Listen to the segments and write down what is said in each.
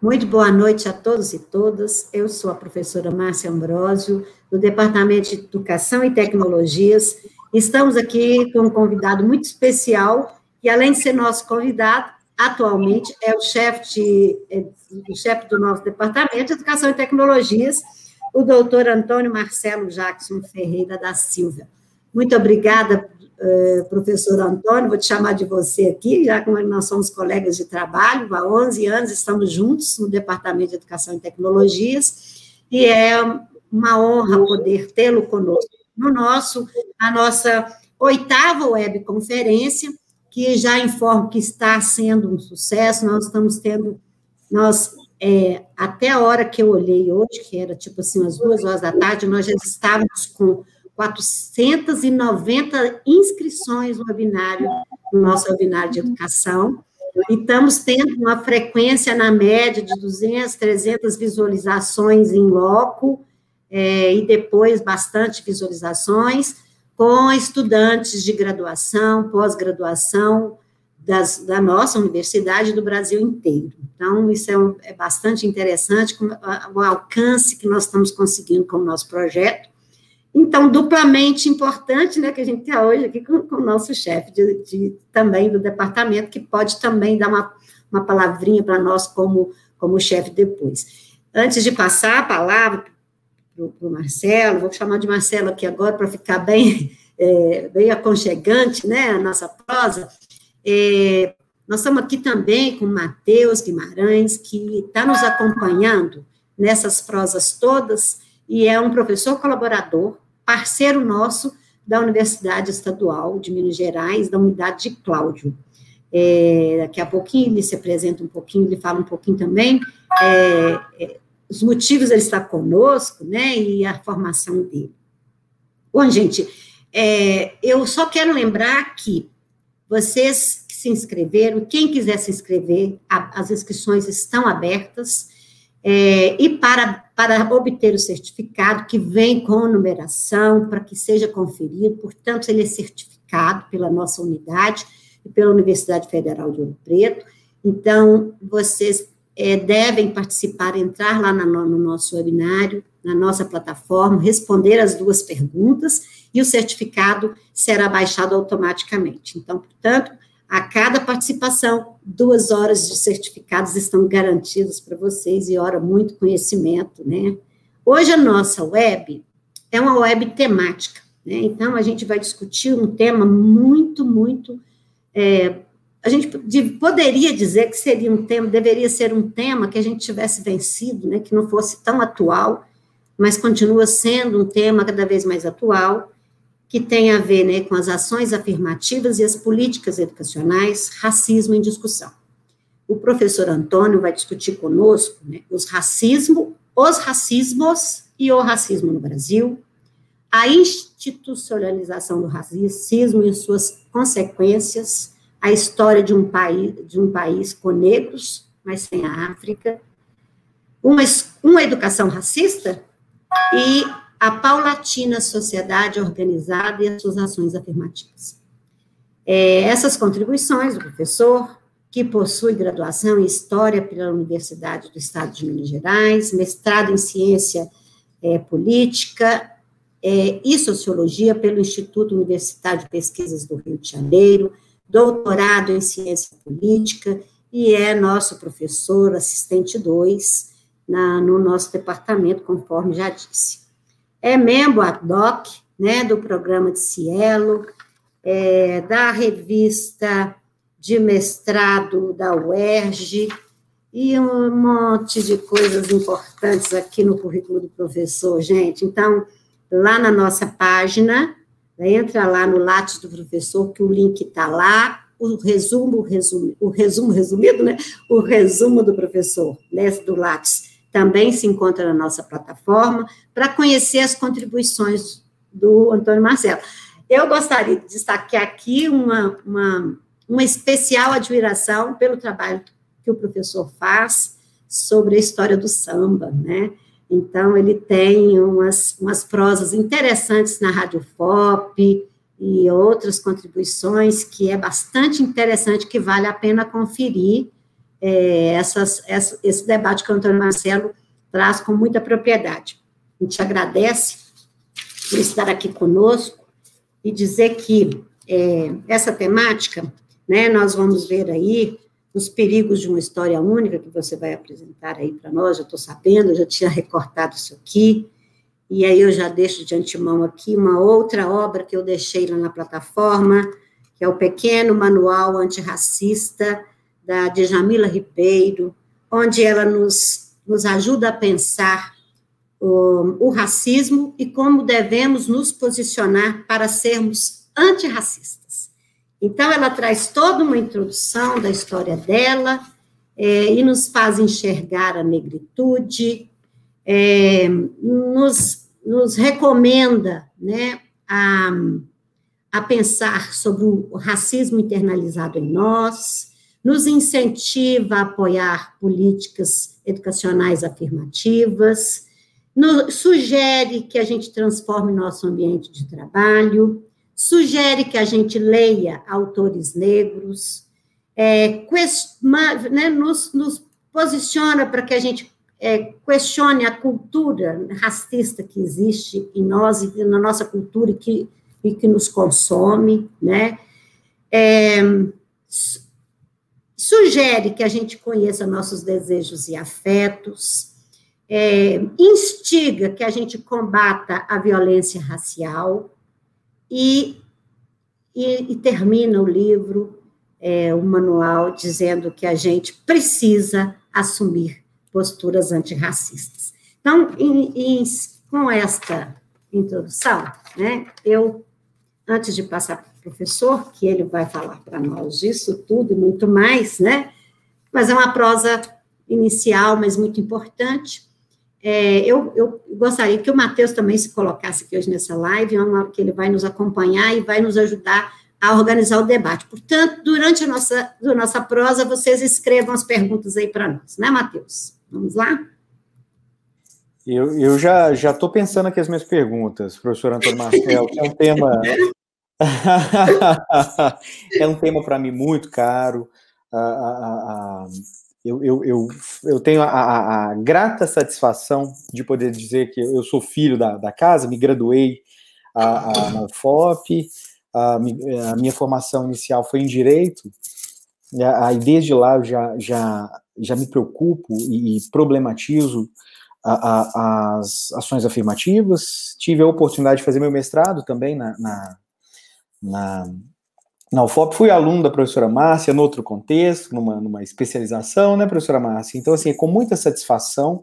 Muito boa noite a todos e todas. Eu sou a professora Márcia Ambrósio, do Departamento de Educação e Tecnologias. Estamos aqui com um convidado muito especial, que além de ser nosso convidado, atualmente é o chefe do nosso Departamento de Educação e Tecnologias, o doutor Antônio Marcelo Jackson Ferreira da Silva. Muito obrigada, professor Antônio, vou te chamar de você aqui, já que nós somos colegas de trabalho, há 11 anos estamos juntos no Departamento de Educação e Tecnologias, e é uma honra poder tê-lo conosco a nossa 8ª webconferência, que já informo que está sendo um sucesso. Nós estamos tendo, até a hora que eu olhei hoje, que era tipo assim, umas 2 horas da tarde, nós já estávamos com 490 inscrições no nosso webinário de educação, e estamos tendo uma frequência na média de 200, 300 visualizações em loco, e depois bastante visualizações, com estudantes de graduação, pós-graduação, da nossa universidade do Brasil inteiro. Então, isso é bastante interessante, o alcance que nós estamos conseguindo com o nosso projeto. Então, duplamente importante, né, que a gente está hoje aqui com o nosso chefe também do departamento, que pode também dar uma palavrinha para nós como chefe depois. Antes de passar a palavra para o Marcelo, vou chamar de Marcelo aqui agora para ficar bem aconchegante, né, a nossa prosa. Nós estamos aqui também com o Matheus Guimarães, que está nos acompanhando nessas prosas todas, e é um professor colaborador, parceiro nosso da Universidade Estadual de Minas Gerais, da unidade de Cláudio. Daqui a pouquinho ele se apresenta um pouquinho, ele fala um pouquinho também, os motivos ele estar conosco, né, e a formação dele. Bom, gente, eu só quero lembrar que vocês que se inscreveram, quem quiser se inscrever, as inscrições estão abertas, e para obter o certificado, que vem com numeração, para que seja conferido, portanto, ele é certificado pela nossa unidade e pela Universidade Federal de Ouro Preto. Então, vocês devem participar, entrar lá no nosso webinário, na nossa plataforma, responder as 2 perguntas, e o certificado será baixado automaticamente. Então, portanto, a cada participação, 2 horas de certificados estão garantidos para vocês, e ora, muito conhecimento, né? Hoje a nossa web é uma web temática, né? Então, a gente vai discutir um tema muito, a gente poderia dizer que deveria ser um tema que a gente tivesse vencido, né? Que não fosse tão atual, mas continua sendo um tema cada vez mais atual, que tem a ver, né, com as ações afirmativas e as políticas educacionais, racismo em discussão. O professor Antônio vai discutir conosco, né, os racismos e o racismo no Brasil, a institucionalização do racismo e suas consequências, a história de um país com negros, mas sem a África, uma educação racista e a paulatina sociedade organizada e as suas ações afirmativas. Essas contribuições do professor, que possui graduação em História pela Universidade do Estado de Minas Gerais, mestrado em Ciência Política e Sociologia pelo Instituto Universitário de Pesquisas do Rio de Janeiro, doutorado em Ciência Política, e é nosso professor assistente 2 no nosso departamento, conforme já disse. É membro ad hoc, né, do programa de Cielo, da revista de mestrado da UERJ, e um monte de coisas importantes aqui no currículo do professor, gente. Então, lá na nossa página, entra lá no Lattes do professor, que o link está lá, o resumo resumido, né, o resumo do professor, né, do Lattes, também se encontra na nossa plataforma, para conhecer as contribuições do Antônio Marcelo. Eu gostaria de destacar aqui uma especial admiração pelo trabalho que o professor faz sobre a história do samba, né? Então, ele tem umas prosas interessantes na Rádio FOP e outras contribuições que é bastante interessante, que vale a pena conferir esse debate que o Antônio Marcelo traz com muita propriedade. A gente agradece por estar aqui conosco e dizer que essa temática, né, nós vamos ver aí os perigos de uma história única, que você vai apresentar aí para nós, eu estou sabendo, eu já tinha recortado isso aqui, e aí eu já deixo de antemão aqui uma outra obra que eu deixei lá na plataforma, que é o Pequeno Manual Antirracista, da Djamila Ribeiro, onde ela nos ajuda a pensar o racismo e como devemos nos posicionar para sermos antirracistas. Então, ela traz toda uma introdução da história dela e nos faz enxergar a negritude, nos recomenda, né, a pensar sobre o racismo internalizado em nós, nos incentiva a apoiar políticas educacionais afirmativas, sugere que a gente transforme nosso ambiente de trabalho, sugere que a gente leia autores negros, né, nos posiciona para que a gente questione a cultura racista que existe em nós e na nossa cultura e que nos consome, né? Sugere que a gente conheça nossos desejos e afetos, instiga que a gente combata a violência racial e termina o livro, o manual, dizendo que a gente precisa assumir posturas antirracistas. Então, com esta introdução, né, eu, antes de passar para o professor, que ele vai falar para nós disso tudo e muito mais, né, mas é uma prosa inicial, mas muito importante. Eu gostaria que o Matheus também se colocasse aqui hoje nessa live, que ele vai nos acompanhar e vai nos ajudar a organizar o debate. Portanto, durante a nossa prosa, vocês escrevam as perguntas aí para nós, né, Matheus? Vamos lá? Eu já estou pensando aqui as minhas perguntas, professor Antônio Marcelo, que é um tema... é um tema para mim muito caro. Eu tenho a grata satisfação de poder dizer que eu sou filho da casa, me graduei na UFOP, a minha formação inicial foi em Direito, e desde lá eu já me preocupo e problematizo as ações afirmativas. Tive a oportunidade de fazer meu mestrado também na UFOP, fui aluno da professora Márcia, no outro contexto, numa especialização, né, professora Márcia? Então, assim, é com muita satisfação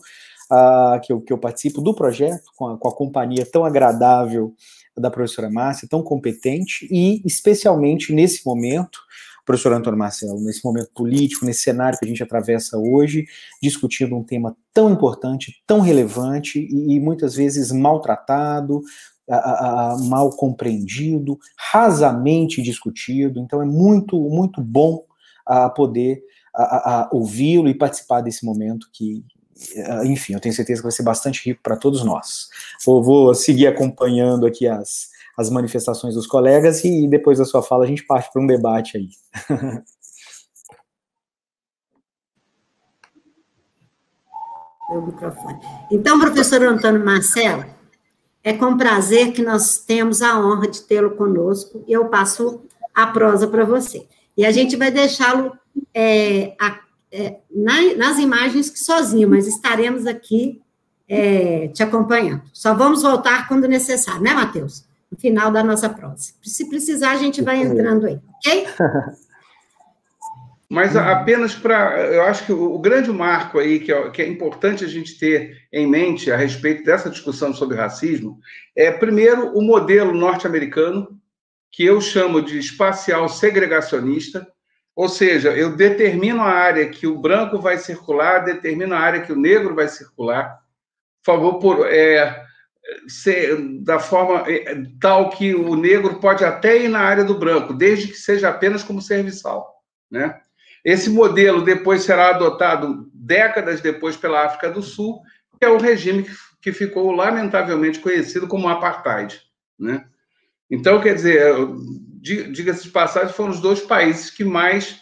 que eu participo do projeto, com a companhia tão agradável da professora Márcia, tão competente, e especialmente nesse momento, professor Antônio Marcelo, nesse momento político, nesse cenário que a gente atravessa hoje, discutindo um tema tão importante, tão relevante e muitas vezes maltratado, mal compreendido, rasamente discutido. Então é muito, muito bom poder ouvi-lo e participar desse momento que, enfim, eu tenho certeza que vai ser bastante rico para todos nós. Vou seguir acompanhando aqui as manifestações dos colegas e depois da sua fala a gente parte para um debate aí. Meu microfone. Então, professor Antônio Marcelo, é com prazer que nós temos a honra de tê-lo conosco, e eu passo a prosa para você. E a gente vai deixá-lo nas imagens sozinho, mas estaremos aqui te acompanhando. Só vamos voltar quando necessário, né, Matheus? No final da nossa prosa. Se precisar, a gente vai entrando aí, ok? Mas apenas para... Eu acho que o grande marco aí, que é importante a gente ter em mente a respeito dessa discussão sobre racismo, primeiro, o modelo norte-americano, que eu chamo de espacial segregacionista, ou seja, eu determino a área que o branco vai circular, determino a área que o negro vai circular, por favor, da forma tal que o negro pode até ir na área do branco, desde que seja apenas como serviçal, né? Esse modelo depois será adotado décadas depois pela África do Sul, que é o regime que ficou lamentavelmente conhecido como apartheid, né? Então, quer dizer, diga-se de passagem, foram os dois países que mais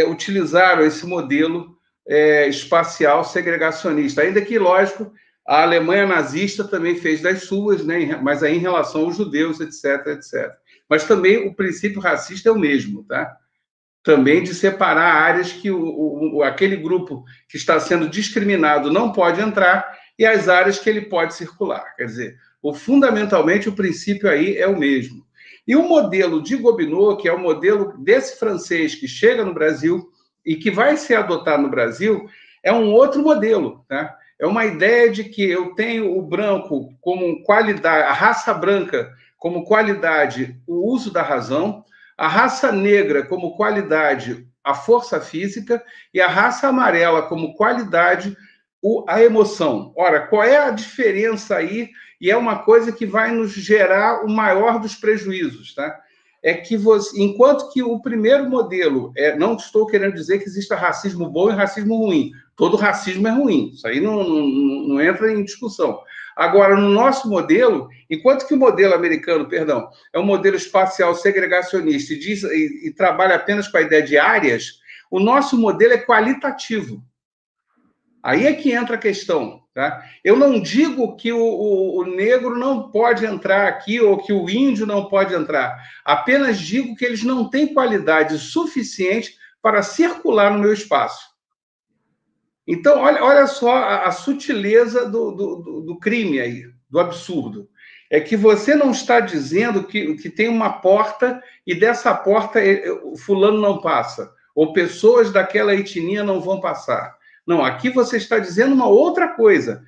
utilizaram esse modelo espacial segregacionista, ainda que, lógico, a Alemanha nazista também fez das suas, né? Mas aí em relação aos judeus, etc, etc. Mas também o princípio racista é o mesmo, tá? Também de separar áreas que aquele grupo que está sendo discriminado não pode entrar e as áreas que ele pode circular. Quer dizer, fundamentalmente o princípio aí é o mesmo. E o modelo de Gobineau, que é o modelo desse francês que chega no Brasil e que vai ser adotado no Brasil, é um outro modelo, tá? É uma ideia de que eu tenho o branco como qualidade, a raça branca como qualidade, o uso da razão, a raça negra como qualidade, a força física, e a raça amarela como qualidade, a emoção. Ora, qual é a diferença aí? E é uma coisa que vai nos gerar o maior dos prejuízos, tá? É que você, enquanto que o primeiro modelo, não estou querendo dizer que exista racismo bom e racismo ruim. Todo racismo é ruim. Isso aí não entra em discussão. Agora, no nosso modelo, enquanto que o modelo americano, perdão, é um modelo espacial segregacionista e trabalha apenas com a ideia de áreas, o nosso modelo é qualitativo. Aí é que entra a questão, tá? Eu não digo que o negro não pode entrar aqui ou que o índio não pode entrar. Apenas digo que eles não têm qualidade suficiente para circular no meu espaço. Então, olha só a sutileza do crime aí, do absurdo. É que você não está dizendo que tem uma porta e dessa porta o fulano não passa, ou pessoas daquela etnia não vão passar. Não, aqui você está dizendo uma outra coisa.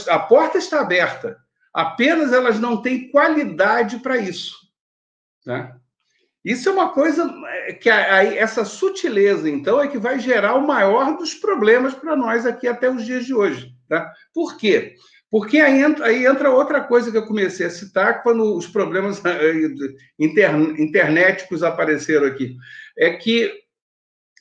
A porta está aberta, apenas elas não têm qualidade para isso. Né? Isso é uma coisa que essa sutileza, então, é que vai gerar o maior dos problemas para nós aqui até os dias de hoje. Tá? Por quê? Porque aí entra outra coisa que eu comecei a citar quando os problemas internéticos apareceram aqui. É que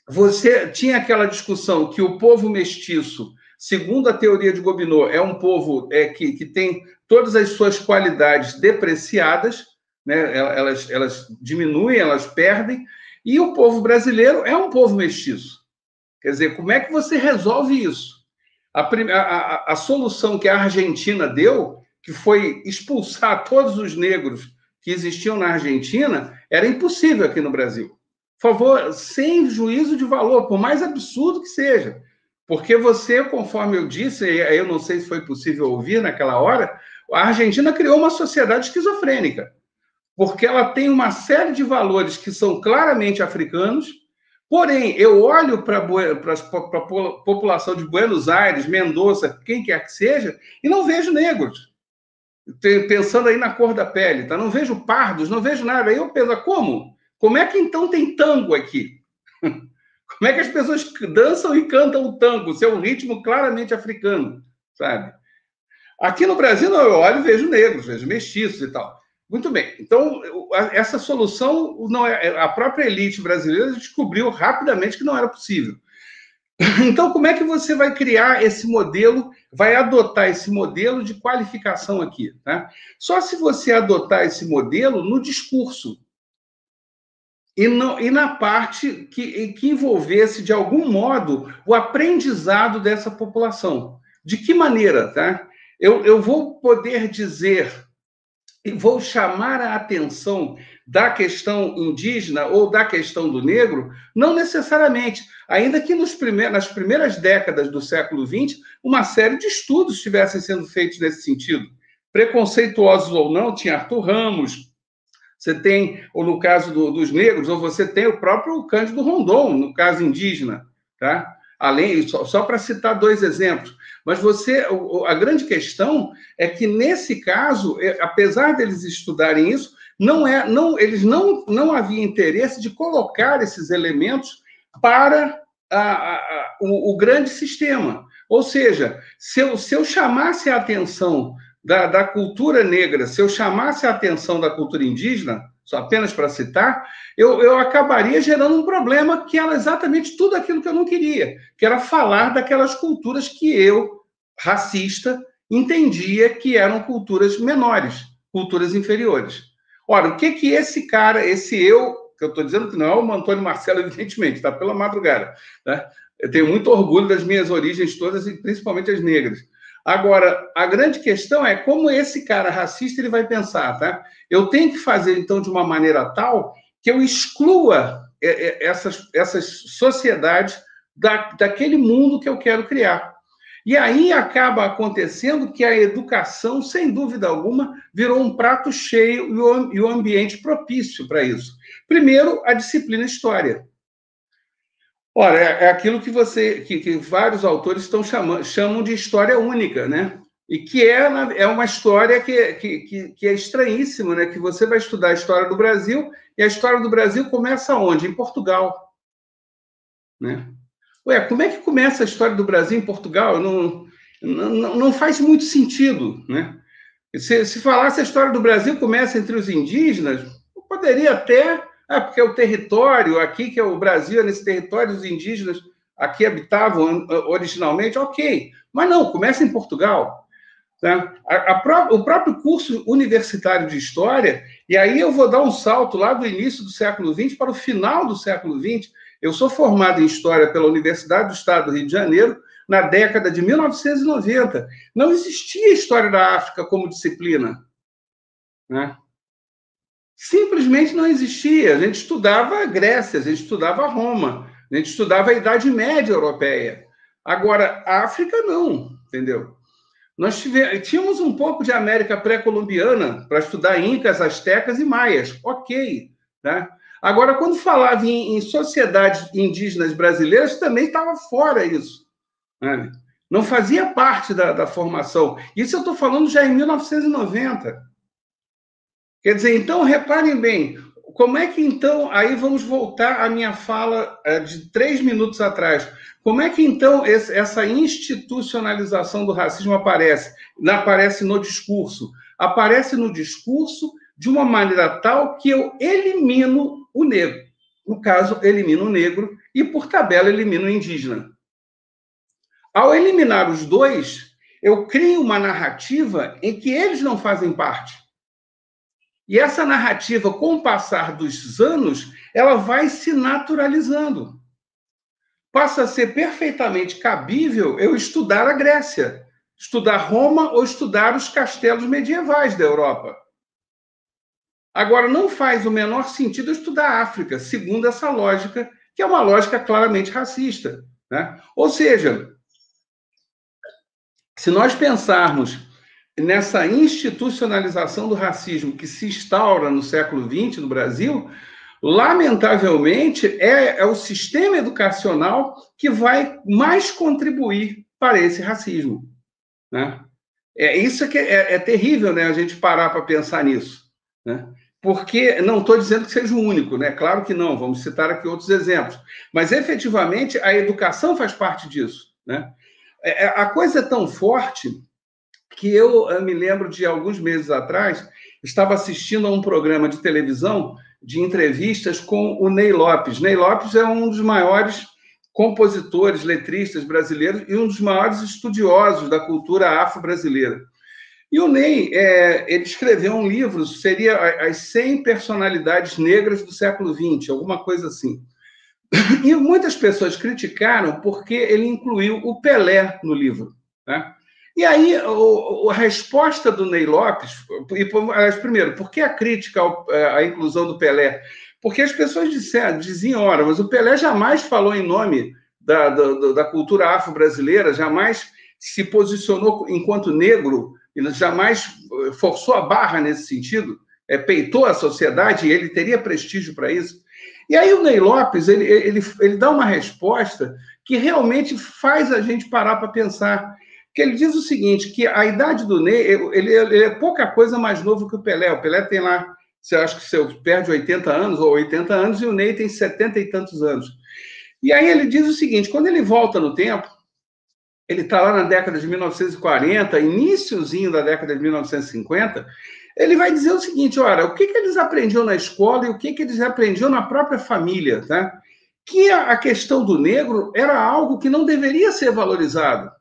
você tinha aquela discussão que o povo mestiço, segundo a teoria de Gobineau, é um povo que tem todas as suas qualidades depreciadas, né? Elas diminuem, elas perdem, e o povo brasileiro é um povo mestiço. Quer dizer, como é que você resolve isso? A solução que a Argentina deu, que foi expulsar todos os negros que existiam na Argentina, era impossível aqui no Brasil. Por favor, sem juízo de valor, por mais absurdo que seja. Porque você, conforme eu disse, eu não sei se foi possível ouvir naquela hora, a Argentina criou uma sociedade esquizofrênica. Porque ela tem uma série de valores que são claramente africanos, porém, eu olho para a população de Buenos Aires, Mendoza, quem quer que seja, e não vejo negros. Pensando aí na cor da pele, tá? Não vejo pardos, não vejo nada. Aí eu penso, como? Como é que então tem tango aqui? Como é que as pessoas dançam e cantam o tango? Se é um ritmo claramente africano, sabe? Aqui no Brasil, não, eu olho e vejo negros, vejo mestiços e tal. Muito bem. Então, essa solução, não é, a própria elite brasileira descobriu rapidamente que não era possível. Então, como é que você vai criar esse modelo, vai adotar esse modelo de qualificação aqui? Tá? Só se você adotar esse modelo no discurso. E na parte que envolvesse, de algum modo, o aprendizado dessa população. De que maneira? Tá? Eu vou poder dizer, e vou chamar a atenção da questão indígena ou da questão do negro? Não necessariamente. Ainda que nas primeiras décadas do século XX, uma série de estudos estivessem sendo feitos nesse sentido. Preconceituosos ou não, tinha Arthur Ramos. Você tem, ou no caso dos negros, ou você tem o próprio Cândido Rondon, no caso indígena, tá? Além, só para citar dois exemplos. Mas a grande questão é que, nesse caso, apesar deles estudarem isso, eles não havia interesse de colocar esses elementos para o grande sistema. Ou seja, se eu chamasse a atenção da cultura negra, se eu chamasse a atenção da cultura indígena, só apenas para citar, eu acabaria gerando um problema que era exatamente tudo aquilo que eu não queria, que era falar daquelas culturas que eu, racista, entendia que eram culturas menores, culturas inferiores. Ora, o que esse cara, esse eu, que eu estou dizendo que não é o Antônio Marcelo, evidentemente, está pela madrugada, né? Eu tenho muito orgulho das minhas origens todas, e principalmente as negras. Agora, a grande questão é como esse cara racista ele vai pensar, tá? Eu tenho que fazer, então, de uma maneira tal que eu exclua essas sociedades daquele mundo que eu quero criar. E aí acaba acontecendo que a educação, sem dúvida alguma, virou um prato cheio e o ambiente propício para isso. Primeiro, a disciplina História. Ora, é aquilo que vários autores chamam de história única, né? E que é uma história que é estranhíssima, né? Que você vai estudar a história do Brasil, e a história do Brasil começa onde? Em Portugal. Né? Ué, como é que começa a história do Brasil em Portugal? Não faz muito sentido, né? Se falasse a história do Brasil começa entre os indígenas, poderia até... porque é o território aqui, que é o Brasil, nesse território, os indígenas aqui habitavam originalmente, ok. Mas não, começa em Portugal. Tá? O próprio curso universitário de História, e aí eu vou dar um salto lá do início do século XX para o final do século XX. Eu sou formado em História pela Universidade do Estado do Rio de Janeiro, na década de 1990. Não existia História da África como disciplina. Né? Simplesmente não existia. A gente estudava a Grécia, a gente estudava Roma, a gente estudava a Idade Média Europeia. Agora, a África não, entendeu? Nós tínhamos um pouco de América pré-colombiana para estudar incas, astecas e maias, ok. Né? Agora, quando falava em sociedades indígenas brasileiras, também estava fora isso. Né? Não fazia parte da formação. Isso eu estou falando já em 1990. Quer dizer, então, reparem bem, como é que, então, aí vamos voltar à minha fala de 3 minutos atrás. Como é que, então, essa institucionalização do racismo aparece? Não aparece no discurso. Aparece no discurso de uma maneira tal que eu elimino o negro. No caso, elimino o negro e, por tabela, elimino o indígena. Ao eliminar os dois, eu crio uma narrativa em que eles não fazem parte. E essa narrativa, com o passar dos anos, ela vai se naturalizando. Passa a ser perfeitamente cabível eu estudar a Grécia, estudar Roma ou estudar os castelos medievais da Europa. Agora, não faz o menor sentido eu estudar a África, segundo essa lógica, que é uma lógica claramente racista. Né? Ou seja, se nós pensarmos nessa institucionalização do racismo que se instaura no século XX no Brasil, lamentavelmente, é o sistema educacional que vai mais contribuir para esse racismo. Né? Isso que é terrível, né, a gente parar para pensar nisso. Né? Porque, não estou dizendo que seja o único, né? Claro que não, vamos citar aqui outros exemplos. Mas, efetivamente, a educação faz parte disso. Né? A coisa é tão forte que eu me lembro de alguns meses atrás, estava assistindo a um programa de televisão de entrevistas com o Ney Lopes. Ney Lopes é um dos maiores compositores, letristas brasileiros e um dos maiores estudiosos da cultura afro-brasileira. E o Ney, ele escreveu um livro, seria As 100 Personalidades Negras do Século XX, alguma coisa assim. E muitas pessoas criticaram porque ele incluiu o Pelé no livro, né? E aí, a resposta do Ney Lopes... Primeiro, por que a crítica à inclusão do Pelé? Porque as pessoas diziam, ora, mas o Pelé jamais falou em nome da cultura afro-brasileira, jamais se posicionou enquanto negro, jamais forçou a barra nesse sentido, peitou a sociedade e ele teria prestígio para isso. E aí o Ney Lopes, ele dá uma resposta que realmente faz a gente parar para pensar. Que ele diz o seguinte, que a idade do Ney, ele é pouca coisa mais novo que o Pelé. O Pelé tem lá, acho que você perde 80 anos ou 80 anos, e o Ney tem 70 e tantos anos. E aí ele diz o seguinte, quando ele volta no tempo, ele está lá na década de 1940, iniciozinho da década de 1950, ele vai dizer o seguinte, olha, o que eles aprendiam na escola e o que eles aprendiam na própria família, tá? Que a questão do negro era algo que não deveria ser valorizado.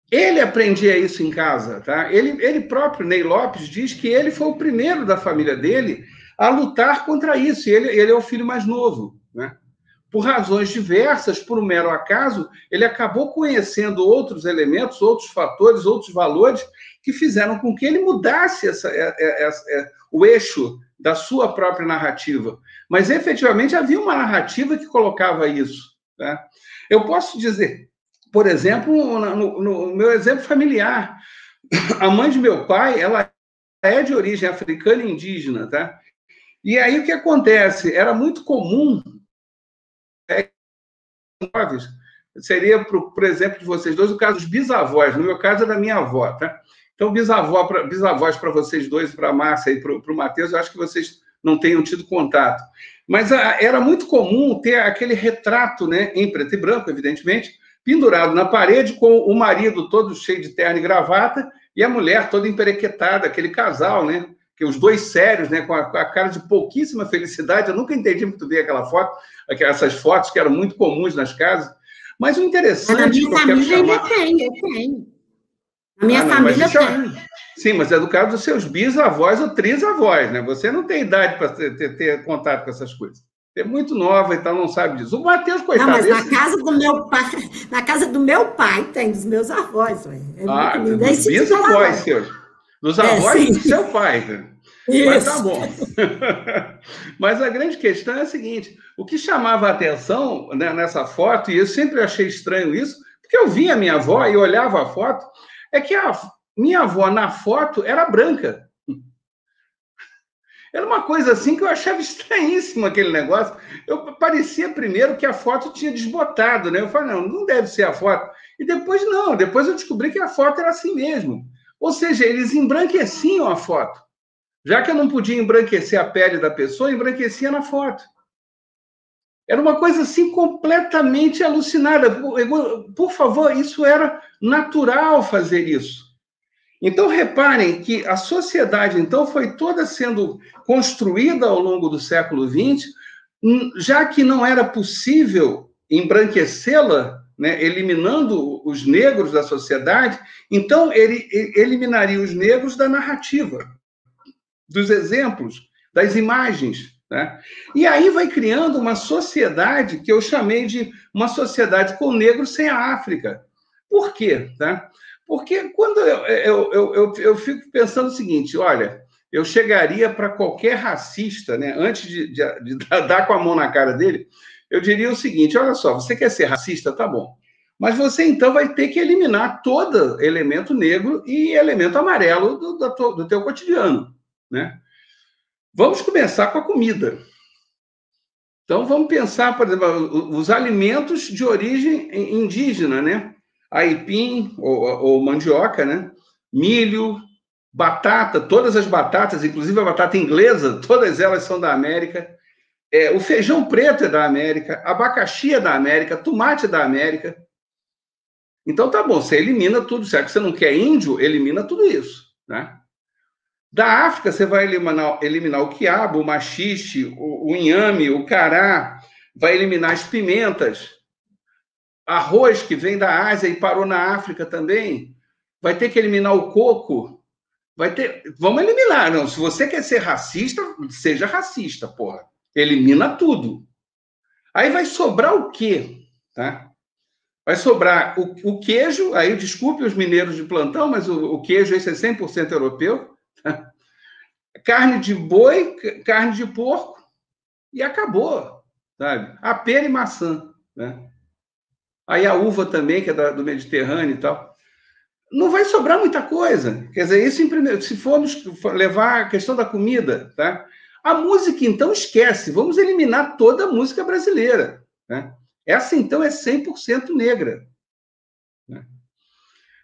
Ele aprendia isso em casa, tá? Ele próprio, Ney Lopes, diz que ele foi o primeiro da família dele a lutar contra isso, e ele é o filho mais novo, né? por razões diversas, por um mero acaso, ele acabou conhecendo outros elementos, outros fatores, outros valores que fizeram com que ele mudasse o eixo da sua própria narrativa. Mas, efetivamente, havia uma narrativa que colocava isso, tá? Eu posso dizer, por exemplo, no meu exemplo familiar, a mãe de meu pai, ela é de origem africana e indígena, tá? E aí o que acontece? Era muito comum, seria, por exemplo, de vocês dois, o caso dos bisavós. No meu caso, é da minha avó, tá? Então, bisavós para vocês dois, para a Márcia e para o Matheus, eu acho que vocês não tenham tido contato. Mas era muito comum ter aquele retrato, né, em preto e branco, evidentemente, pendurado na parede, com o marido todo cheio de terno e gravata e a mulher toda emperequetada, aquele casal, né? Que os dois sérios, né, com a cara de pouquíssima felicidade. Eu nunca entendi muito bem aquela foto, essas fotos que eram muito comuns nas casas. Mas o interessante... Na minha família ainda tem, eu tenho. Na minha família tem. Sim, mas é do caso dos seus bisavós ou trisavós, né? Você não tem idade para ter contato com essas coisas. É muito nova e tal, não sabe disso. O Matheus, coitado... Não, mas na casa do meu pai, na casa do meu pai tem, dos meus avós. Dos bisavós seus. Dos avós do seu pai. Né? Mas tá bom. Mas a grande questão é a seguinte, o que chamava a atenção, né, nessa foto, e eu sempre achei estranho isso, porque eu via a minha avó e olhava a foto, é que a minha avó, na foto, era branca. Era uma coisa assim que eu achava estranhíssimo aquele negócio. Parecia primeiro que a foto tinha desbotado, né? Eu falei, não deve ser a foto. E depois não, depois eu descobri que a foto era assim mesmo. Ou seja, eles embranqueciam a foto. Já que eu não podia embranquecer a pele da pessoa, embranquecia na foto. Era uma coisa assim completamente alucinada. Por favor, isso era natural fazer isso. Então, reparem que a sociedade, então, foi toda sendo construída ao longo do século XX, já que não era possível embranquecê-la, né, eliminando os negros da sociedade, então ele eliminaria os negros da narrativa, dos exemplos, das imagens. Né? E aí vai criando uma sociedade que eu chamei de uma sociedade com negros sem a África. Por quê? Tá? Porque quando eu fico pensando o seguinte, olha, eu chegaria para qualquer racista, né, antes de dar com a mão na cara dele, eu diria o seguinte, olha só, você quer ser racista? Tá bom. Mas você, então, vai ter que eliminar todo elemento negro e elemento amarelo do teu cotidiano. Né? Vamos começar com a comida. Então, vamos pensar, por exemplo, os alimentos de origem indígena, né? Aipim ou mandioca, né? Milho, batata, todas as batatas, inclusive a batata inglesa, todas elas são da América. O feijão preto é da América, abacaxi é da América, tomate é da América. Então, tá bom, você elimina tudo, certo? Você não quer índio, elimina tudo isso, né? Da África, você vai eliminar o quiabo, o maxixe, o inhame, o cará, vai eliminar as pimentas, arroz que vem da Ásia e parou na África também, vai ter que eliminar o coco, vamos eliminar, não, se você quer ser racista, seja racista, porra, elimina tudo. Aí vai sobrar o quê? Tá? Vai sobrar o queijo, aí desculpe os mineiros de plantão, mas o queijo esse é 100% europeu, tá? Carne de boi, carne de porco, e acabou, sabe? A pera e maçã, né? Aí a uva também, que é do Mediterrâneo e tal. Não vai sobrar muita coisa. Quer dizer, isso em primeiro, se formos levar a questão da comida, tá? A música, então, esquece. Vamos eliminar toda a música brasileira, né? Essa, então, é 100% negra. Né?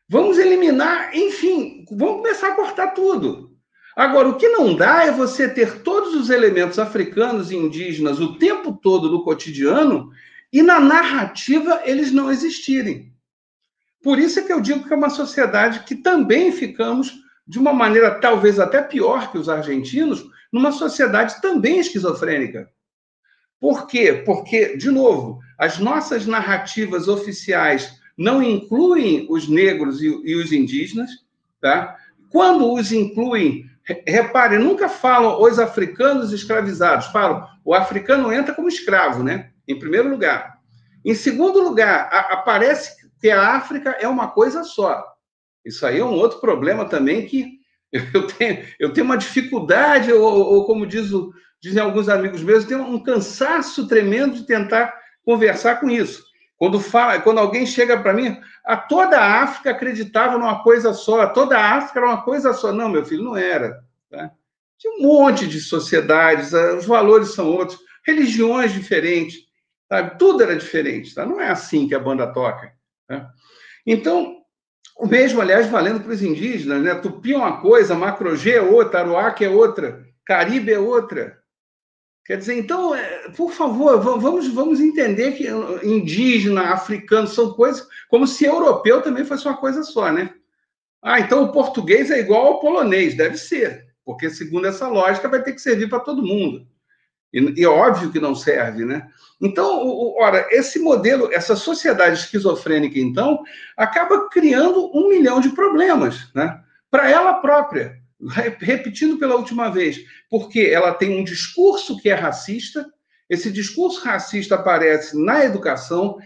Vamos eliminar, enfim, vamos começar a cortar tudo. Agora, o que não dá é você ter todos os elementos africanos e indígenas o tempo todo no cotidiano e na narrativa eles não existirem. Por isso é que eu digo que é uma sociedade que também ficamos, de uma maneira talvez até pior que os argentinos, numa sociedade também esquizofrênica. Por quê? Porque, de novo, as nossas narrativas oficiais não incluem os negros e os indígenas, tá? Quando os incluem, repare, nunca falam os africanos escravizados, falam o africano entra como escravo, né? em primeiro lugar. Em segundo lugar, parece que a África é uma coisa só. Isso aí é um outro problema também que eu tenho uma dificuldade, ou como dizem alguns amigos meus, eu tenho um cansaço tremendo de tentar conversar com isso. Quando alguém chega para mim, toda a África acreditava numa coisa só, toda a África era uma coisa só. Não, meu filho, não era. Tá? Tinha um monte de sociedades, os valores são outros, religiões diferentes, sabe? Tudo era diferente. Tá? Não é assim que a banda toca. Tá? Então, o mesmo, aliás, valendo para os indígenas, né? Tupi é uma coisa, Macro-G é outra, Aruac é outra, Caribe é outra. Quer dizer, então, por favor, vamos entender que indígena, africano, são coisas como se europeu também fosse uma coisa só, né? Então o português é igual ao polonês, deve ser, porque segundo essa lógica vai ter que servir para todo mundo. E óbvio que não serve, né? Então, ora, esse modelo, essa sociedade esquizofrênica, então, acaba criando 1 milhão de problemas, né? Para ela própria. Repetindo pela última vez, porque ela tem um discurso que é racista, esse discurso racista aparece na educação,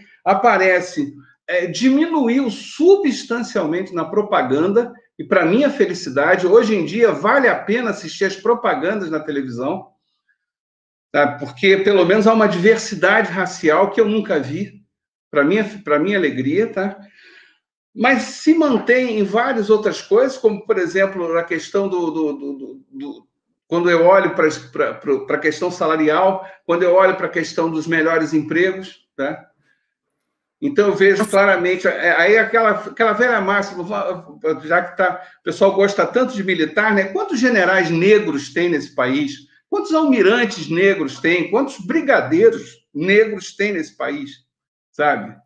diminuiu substancialmente na propaganda, e para minha felicidade, hoje em dia vale a pena assistir as propagandas na televisão, tá? Porque pelo menos há uma diversidade racial que eu nunca vi, para minha alegria, tá? Mas se mantém em várias outras coisas, como, por exemplo, a questão quando eu olho para a questão salarial, quando eu olho para a questão dos melhores empregos, tá? Então, eu vejo claramente, aí aquela velha máxima, já que o pessoal gosta tanto de militar, né? Quantos generais negros tem nesse país? Quantos almirantes negros tem? Quantos brigadeiros negros tem nesse país? Sabe?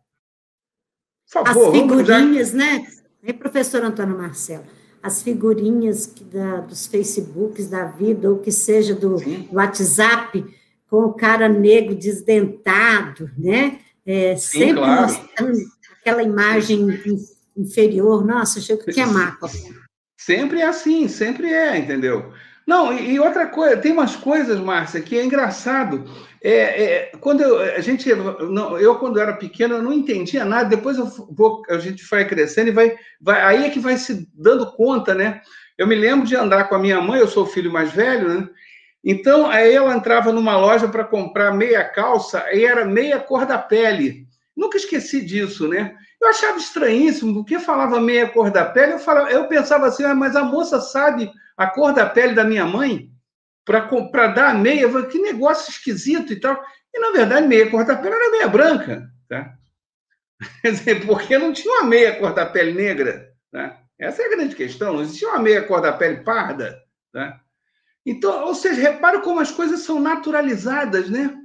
Por favor, as figurinhas, né? E professor Antônio Marcelo, as figurinhas dos Facebooks da vida, ou que seja do WhatsApp, com o cara negro desdentado, né? Sempre claro. Mostrando aquela imagem inferior. Nossa, achei que é maco. Sempre é assim, sempre é, entendeu? Não, e outra coisa, tem umas coisas, Márcia, que é engraçado. Quando eu quando era pequeno, eu não entendia nada. Depois a gente vai crescendo e aí é que vai se dando conta, né? Eu me lembro de andar com a minha mãe, eu sou o filho mais velho, né? Então, aí ela entrava numa loja para comprar meia calça e era meia cor da pele. Nunca esqueci disso, né? Eu achava estranhíssimo, porque falava meia cor da pele, eu pensava assim, mas a moça sabe a cor da pele da minha mãe para dar a meia? Eu falei, que negócio esquisito e tal. E, na verdade, meia cor da pele era meia branca, tá? Quer dizer, porque não tinha uma meia cor da pele negra, tá? Essa é a grande questão, não existia uma meia cor da pele parda, tá? Então, ou seja, repara como as coisas são naturalizadas, né?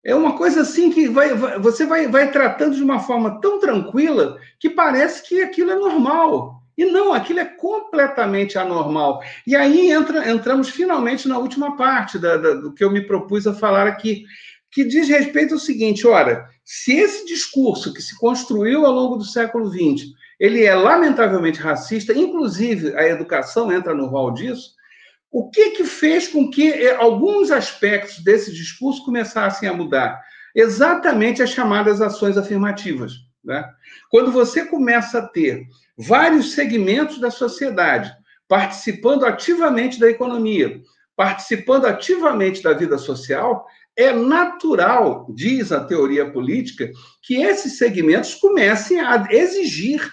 É uma coisa assim que você vai tratando de uma forma tão tranquila que parece que aquilo é normal. E não, aquilo é completamente anormal. E aí entramos finalmente na última parte do que eu me propus a falar aqui, que diz respeito ao seguinte, ora, se esse discurso que se construiu ao longo do século XX, ele é lamentavelmente racista, inclusive a educação entra no rol disso, o que fez com que alguns aspectos desse discurso começassem a mudar? Exatamente as chamadas ações afirmativas, né? Quando você começa a ter vários segmentos da sociedade participando ativamente da economia, participando ativamente da vida social, é natural, diz a teoria política, que esses segmentos comecem a exigir,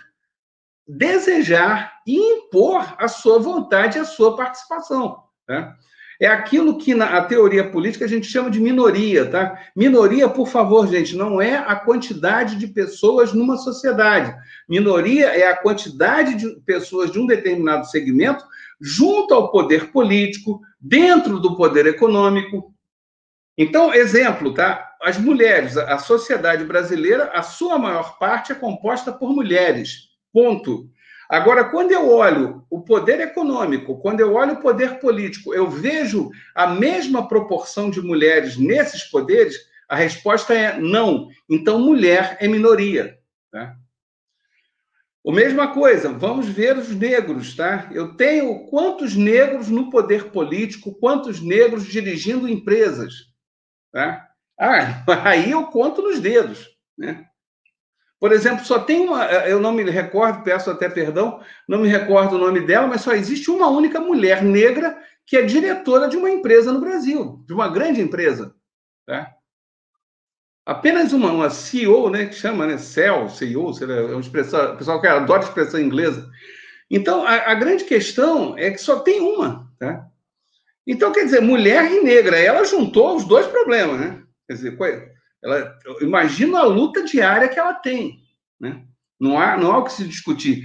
desejar e impor a sua vontade e a sua participação, né? É aquilo que na teoria política a gente chama de minoria, tá? Minoria, por favor, gente, não é a quantidade de pessoas numa sociedade. Minoria é a quantidade de pessoas de um determinado segmento junto ao poder político, dentro do poder econômico. Então, exemplo, tá? As mulheres, a sociedade brasileira, a sua maior parte é composta por mulheres. Ponto. Agora, quando eu olho o poder econômico, quando eu olho o poder político, eu vejo a mesma proporção de mulheres nesses poderes? A resposta é não. Então, mulher é minoria, tá? A mesma coisa, vamos ver os negros, tá? Eu tenho quantos negros no poder político, quantos negros dirigindo empresas, tá? Aí eu conto nos dedos, né? Por exemplo, só tem uma, eu não me recordo, peço até perdão, não me recordo o nome dela, mas só existe uma única mulher negra que é diretora de uma empresa no Brasil, de uma grande empresa, tá? Apenas uma CEO, né, que chama, né, CEO, é uma expressão, o pessoal que adora expressão inglesa. Então, a grande questão é que só tem uma, tá? Então, quer dizer, mulher e negra, ela juntou os dois problemas, né? Quer dizer, imagina a luta diária que ela tem, né? Não há o que se discutir.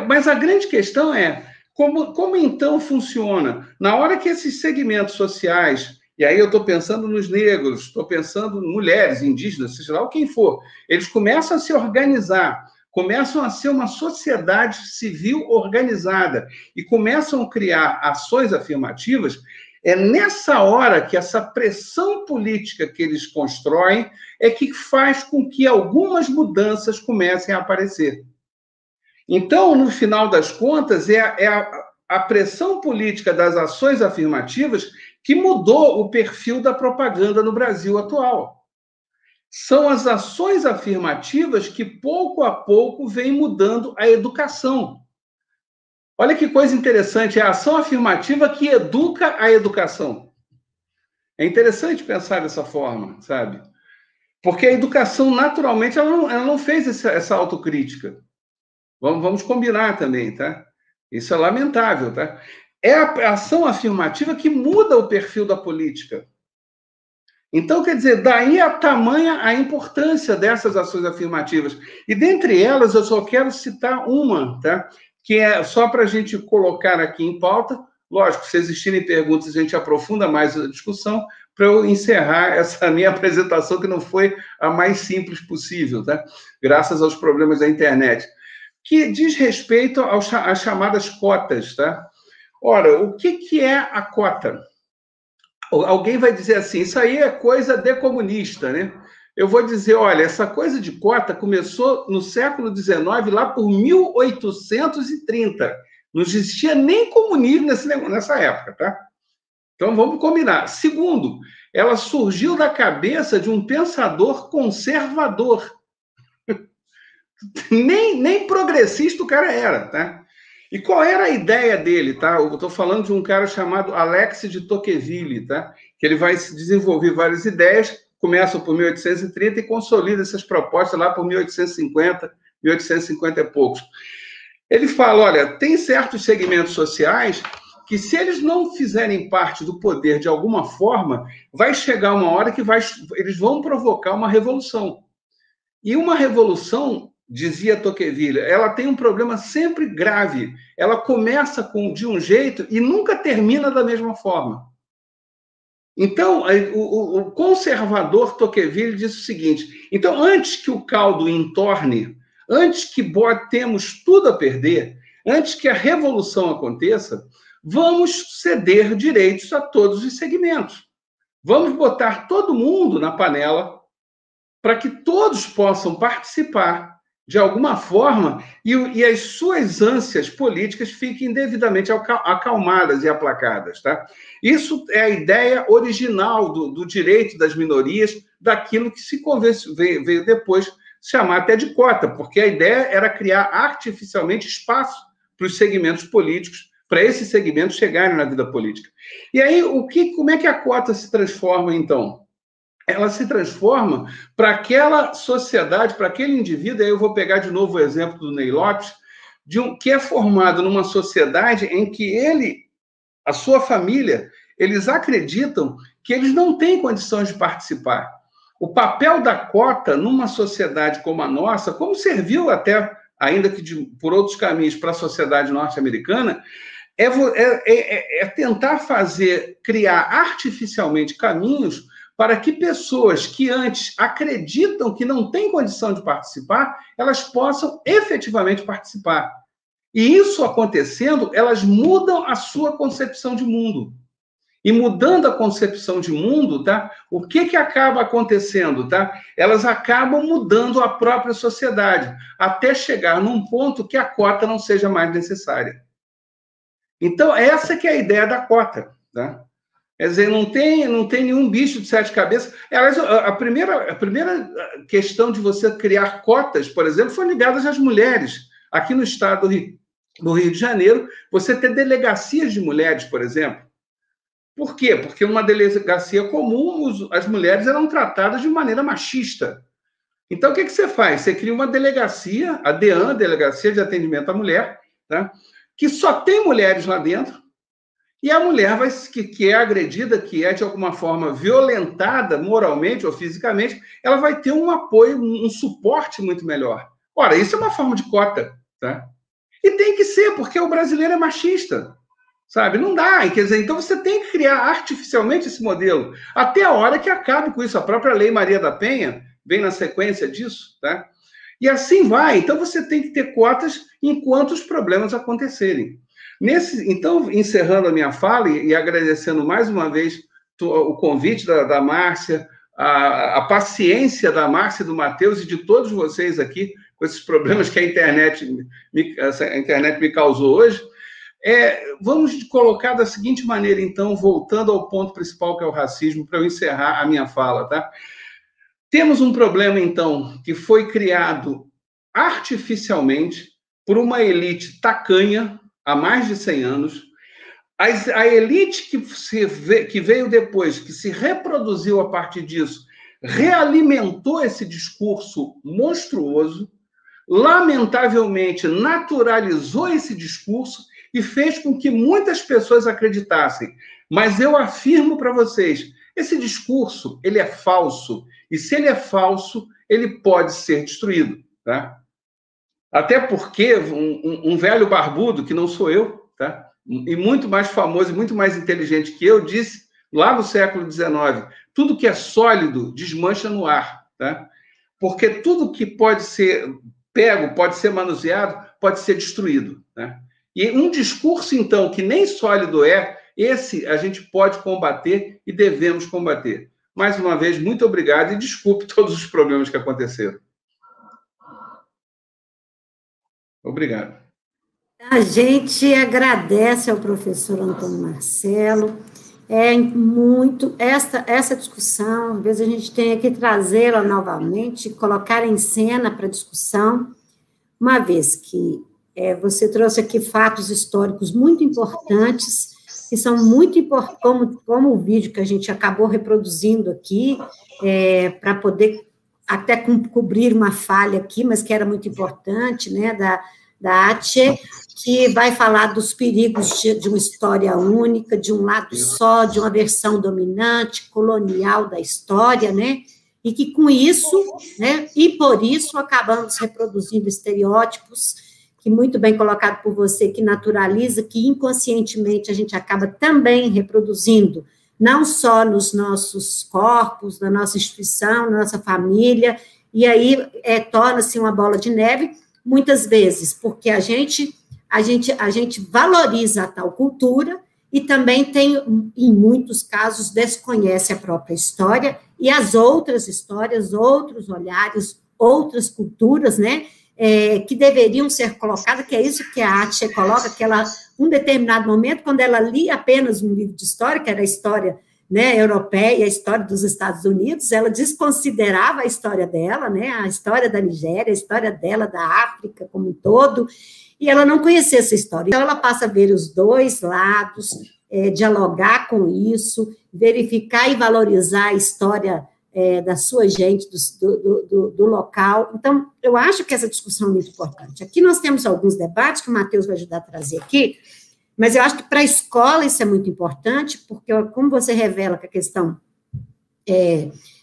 Mas a grande questão é como então funciona? Na hora que esses segmentos sociais, e aí eu estou pensando nos negros, estou pensando em mulheres, indígenas, seja lá quem for, eles começam a se organizar, começam a ser uma sociedade civil organizada e começam a criar ações afirmativas. É nessa hora que essa pressão política que eles constroem é que faz com que algumas mudanças comecem a aparecer. Então, no final das contas, é a pressão política das ações afirmativas que mudou o perfil da propaganda no Brasil atual. São as ações afirmativas que, pouco a pouco, vêm mudando a educação. Olha que coisa interessante, é a ação afirmativa que educa a educação. É interessante pensar dessa forma, sabe? Porque a educação, naturalmente, ela não fez essa autocrítica. Vamos combinar também, tá? Isso é lamentável, tá? É a ação afirmativa que muda o perfil da política. Então, quer dizer, daí a tamanha a importância dessas ações afirmativas. E dentre elas, eu só quero citar uma, tá? Que é só para a gente colocar aqui em pauta. Lógico, se existirem perguntas, a gente aprofunda mais a discussão para eu encerrar essa minha apresentação, que não foi a mais simples possível, tá? Graças aos problemas da internet. Que diz respeito às chamadas cotas, tá? Ora, o que é a cota? Alguém vai dizer assim, isso aí é coisa de comunista, né? Eu vou dizer, olha, essa coisa de cota começou no século XIX, lá por 1830. Não existia nem comunismo nessa época, tá? Então, vamos combinar. Segundo, ela surgiu da cabeça de um pensador conservador. Nem progressista o cara era, tá? E qual era a ideia dele, tá? Eu estou falando de um cara chamado Alex de Tocqueville, tá? Que ele vai se desenvolver várias ideias, começam por 1830 e consolida essas propostas lá por 1850, 1850 e poucos. Ele fala, olha, tem certos segmentos sociais que, se eles não fizerem parte do poder de alguma forma, vai chegar uma hora que eles vão provocar uma revolução. E uma revolução, dizia Tocqueville, ela tem um problema sempre grave. Ela começa de um jeito e nunca termina da mesma forma. Então, o conservador Tocqueville disse o seguinte, então, antes que o caldo entorne, antes que temos tudo a perder, antes que a revolução aconteça, vamos ceder direitos a todos os segmentos. Vamos botar todo mundo na panela para que todos possam participar de alguma forma e as suas ânsias políticas fiquem devidamente acalmadas e aplacadas, tá? Isso é a ideia original do direito das minorias, daquilo que veio depois chamar até de cota, porque a ideia era criar artificialmente espaço para os segmentos políticos, para esses segmentos chegarem na vida política. E aí, como é que a cota se transforma, então? Ela se transforma para aquela sociedade, para aquele indivíduo, aí eu vou pegar de novo o exemplo do Ney Lopes, que é formado numa sociedade em que a sua família, eles acreditam que eles não têm condições de participar. O papel da cota numa sociedade como a nossa, como serviu até, ainda que por outros caminhos, para a sociedade norte-americana, é tentar criar artificialmente caminhos para que pessoas que antes acreditam que não têm condição de participar, elas possam efetivamente participar. E isso acontecendo, elas mudam a sua concepção de mundo. E mudando a concepção de mundo, tá? O que acaba acontecendo, tá? Elas acabam mudando a própria sociedade, até chegar num ponto que a cota não seja mais necessária. Então, essa que é a ideia da cota, tá? Quer dizer, não tem nenhum bicho de 7 cabeças. Aliás, a primeira questão de você criar cotas, por exemplo, foi ligada às mulheres. Aqui no estado do Rio de Janeiro, você ter delegacias de mulheres, por exemplo. Por quê? Porque numa delegacia comum, as mulheres eram tratadas de maneira machista. Então, o que você faz? Você cria uma delegacia, a DEAN, Delegacia de Atendimento à Mulher, tá? Que só tem mulheres lá dentro, e a mulher que é agredida, que é de alguma forma violentada moralmente ou fisicamente, ela vai ter um apoio, um suporte muito melhor. Ora, isso é uma forma de cota, tá? E tem que ser, porque o brasileiro é machista, sabe? Não dá. Quer dizer, então você tem que criar artificialmente esse modelo, até a hora que acabe com isso. A própria Lei Maria da Penha vem na sequência disso, tá? E assim vai. Então você tem que ter cotas enquanto os problemas acontecerem. Então, encerrando a minha fala e agradecendo mais uma vez o convite da Márcia, a paciência da Márcia e do Matheus e de todos vocês aqui, com esses problemas que a internet me causou hoje, vamos colocar da seguinte maneira, então, voltando ao ponto principal, que é o racismo, para eu encerrar a minha fala, tá? Temos um problema, então, que foi criado artificialmente por uma elite tacanha, há mais de 100 anos, a elite que veio depois, que se reproduziu a partir disso, realimentou esse discurso monstruoso, lamentavelmente naturalizou esse discurso e fez com que muitas pessoas acreditassem. Mas eu afirmo para vocês, esse discurso, ele é falso, e se ele é falso, ele pode ser destruído, tá? Até porque um velho barbudo, que não sou eu, tá? E muito mais famoso e muito mais inteligente que eu, disse, lá no século XIX, tudo que é sólido desmancha no ar, tá? Porque tudo que pode ser pego, pode ser manuseado, pode ser destruído, tá? E um discurso, então, que nem sólido esse a gente pode combater e devemos combater. Mais uma vez, muito obrigado e desculpe todos os problemas que aconteceram. Obrigado. A gente agradece ao professor Antônio Marcelo. Essa discussão, às vezes a gente tem que trazê-la novamente, colocar em cena para discussão, uma vez que você trouxe aqui fatos históricos muito importantes, que são muito importantes, como o vídeo que a gente acabou reproduzindo aqui, para poder até cobrir uma falha aqui, mas que era muito importante, né, da Atche, que vai falar dos perigos de uma história única, de um lado só, de uma versão dominante, colonial da história, né, e que com isso, né, e por isso acabamos reproduzindo estereótipos, que muito bem colocado por você, que naturaliza, que inconscientemente a gente acaba também reproduzindo, não só nos nossos corpos, na nossa instituição, na nossa família, e aí torna-se uma bola de neve, muitas vezes, porque a gente valoriza a tal cultura e também tem, em muitos casos, desconhece a própria história e as outras histórias, outros olhares, outras culturas, né, que deveriam ser colocadas, que é isso que a Atche coloca, que ela, um determinado momento, quando ela lia apenas um livro de história, que era a história, né, europeia, a história dos Estados Unidos, ela desconsiderava a história dela, né, a história da Nigéria, a história dela, da África como um todo, e ela não conhecia essa história. Então, ela passa a ver os dois lados, dialogar com isso, verificar e valorizar a história da sua gente, do local. Então, eu acho que essa discussão é muito importante. Aqui nós temos alguns debates que o Matheus vai ajudar a trazer aqui, mas eu acho que para a escola isso é muito importante, porque como você revela que a questão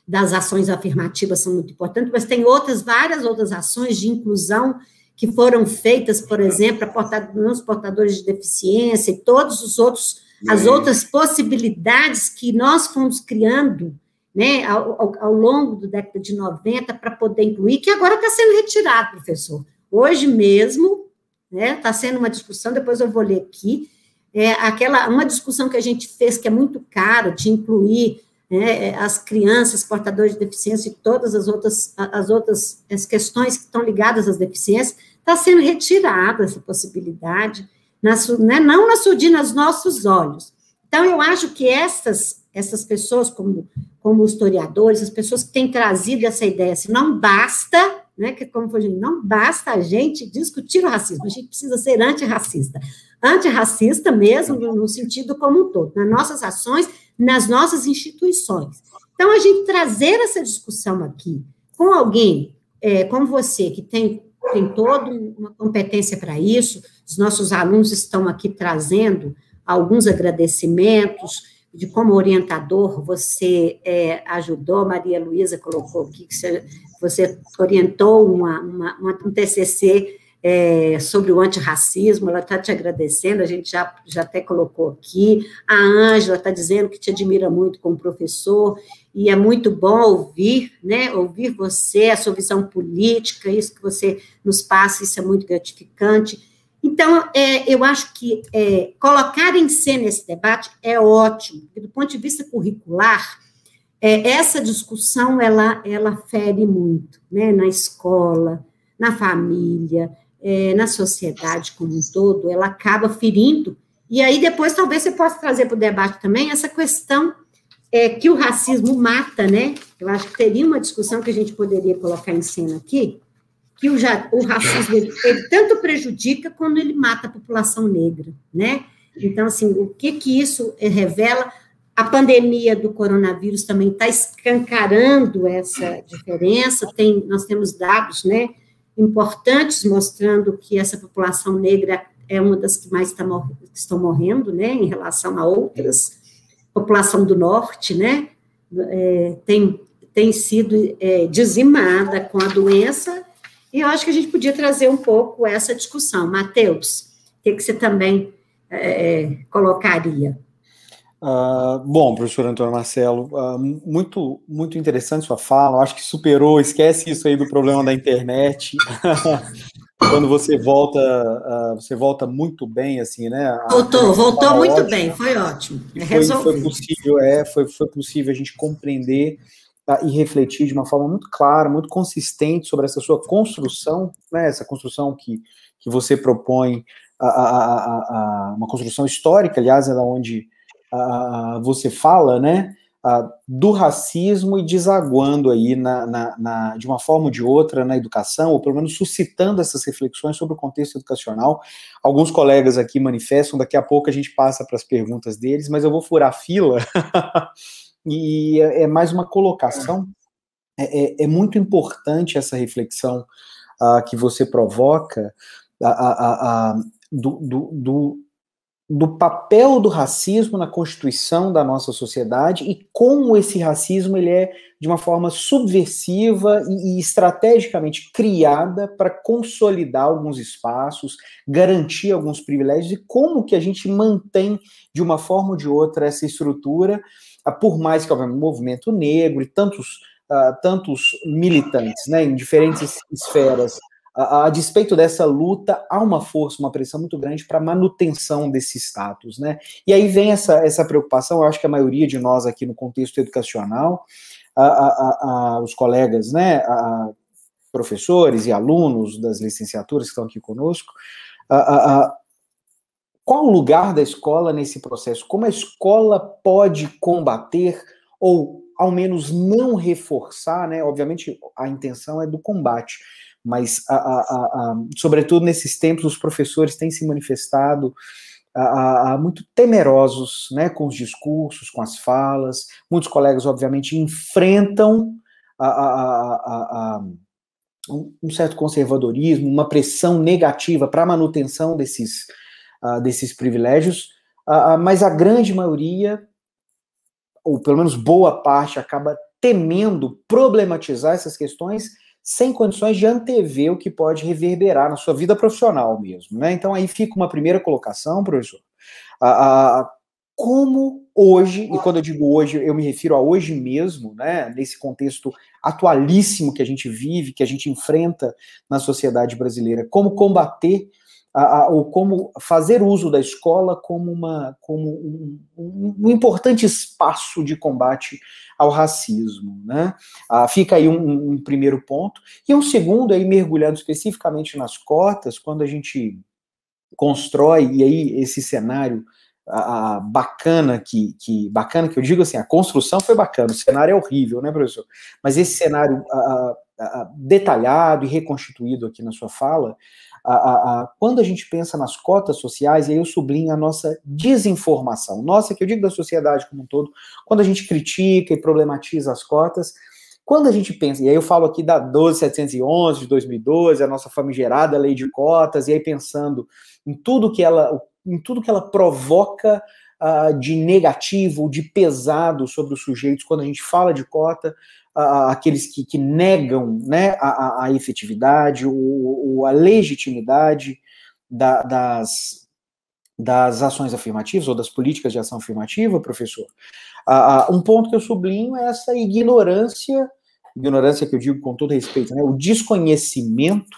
das ações afirmativas são muito importantes, mas tem várias outras ações de inclusão que foram feitas, por exemplo, nos portadores de deficiência e todos as outras possibilidades que nós fomos criando, né, ao longo da década de 90 para poder incluir, que agora está sendo retirado, professor. Hoje mesmo, né, está sendo uma discussão, depois eu vou ler aqui, uma discussão que a gente fez que é muito cara, de incluir, né, as crianças portadoras de deficiência e todas as outras questões que estão ligadas às deficiências, está sendo retirada essa possibilidade, não na surdina, nos nossos olhos. Então, eu acho que essas pessoas, como historiadores, as pessoas que têm trazido essa ideia, assim, não basta, né, que como foi, não basta a gente discutir o racismo, a gente precisa ser antirracista. Antirracista mesmo, no sentido como um todo, nas nossas ações, nas nossas instituições. Então, a gente trazer essa discussão aqui com alguém como você, que tem toda uma competência para isso, os nossos alunos estão aqui trazendo alguns agradecimentos de como orientador você ajudou, Maria Luísa colocou aqui que você orientou um TCC sobre o antirracismo, ela está te agradecendo, a gente já até colocou aqui, a Ângela está dizendo que te admira muito como professor, e é muito bom ouvir, né, ouvir você, a sua visão política, isso que você nos passa, isso é muito gratificante. Então, eu acho que colocar em cena esse debate é ótimo, porque do ponto de vista curricular, essa discussão, ela fere muito, né, na escola, na família, na sociedade como um todo, ela acaba ferindo, e aí depois talvez você possa trazer para o debate também essa questão que o racismo mata, né, eu acho que teria uma discussão que a gente poderia colocar em cena aqui, que o racismo, ele tanto prejudica quando ele mata a população negra, né? Então, assim, o que isso revela? A pandemia do coronavírus também está escancarando essa diferença, nós temos dados, né, importantes mostrando que essa população negra é uma das que mais estão morrendo, né, em relação a outras. A população do norte, né, tem sido dizimada com a doença. E eu acho que a gente podia trazer um pouco essa discussão. Matheus, o que você também colocaria? Bom, professor Antônio Marcelo, muito, muito interessante sua fala, acho que superou, esquece isso aí do problema da internet, quando você volta muito bem, assim, né? Voltou muito bem, foi ótimo. Foi possível a gente compreender e refletir de uma forma muito clara, muito consistente sobre essa sua construção, né, essa construção que você propõe, uma construção histórica, aliás, é da onde você fala, né, do racismo e desaguando aí de uma forma ou de outra na educação, ou pelo menos suscitando essas reflexões sobre o contexto educacional. Alguns colegas aqui manifestam, daqui a pouco a gente passa para as perguntas deles, mas eu vou furar a fila. E é mais uma colocação, é muito importante essa reflexão que você provoca do papel do racismo na constituição da nossa sociedade e como esse racismo ele é de uma forma subversiva e estrategicamente criada para consolidar alguns espaços, garantir alguns privilégios e como que a gente mantém de uma forma ou de outra essa estrutura, por mais que houve um movimento negro e tantos militantes, né, em diferentes esferas, a despeito dessa luta, há uma força, uma pressão muito grande para a manutenção desse status, né? E aí vem essa preocupação, eu acho que a maioria de nós aqui no contexto educacional, os colegas, né, professores e alunos das licenciaturas que estão aqui conosco, qual o lugar da escola nesse processo? Como a escola pode combater ou, ao menos, não reforçar, né? Obviamente, a intenção é do combate, mas, sobretudo nesses tempos, os professores têm se manifestado muito temerosos, né, com os discursos, com as falas. Muitos colegas, obviamente, enfrentam um certo conservadorismo, uma pressão negativa para a manutenção desses privilégios, mas a grande maioria, ou pelo menos boa parte, acaba temendo problematizar essas questões sem condições de antever o que pode reverberar na sua vida profissional mesmo, né? Então aí fica uma primeira colocação, professor, como hoje, e quando eu digo hoje, eu me refiro a hoje mesmo, né, nesse contexto atualíssimo que a gente vive, que a gente enfrenta na sociedade brasileira, como combater ou como fazer uso da escola como um importante espaço de combate ao racismo, né? Fica aí um primeiro ponto. E um segundo, aí mergulhando especificamente nas cotas, quando a gente constrói, e aí esse cenário bacana bacana que eu digo assim, a construção foi bacana, o cenário é horrível, né, professor? Mas esse cenário detalhado e reconstituído aqui na sua fala, quando a gente pensa nas cotas sociais, e aí eu sublinho a nossa desinformação, nossa, que eu digo da sociedade como um todo, quando a gente critica e problematiza as cotas, quando a gente pensa, e aí eu falo aqui da 12.711 de 2012, a nossa famigerada lei de cotas, e aí pensando em tudo que ela provoca de negativo, de pesado sobre os sujeitos, quando a gente fala de cota, aqueles que negam, né, a efetividade, a legitimidade das ações afirmativas, ou das políticas de ação afirmativa, professor. Um ponto que eu sublinho é essa ignorância que eu digo com todo respeito, né, o desconhecimento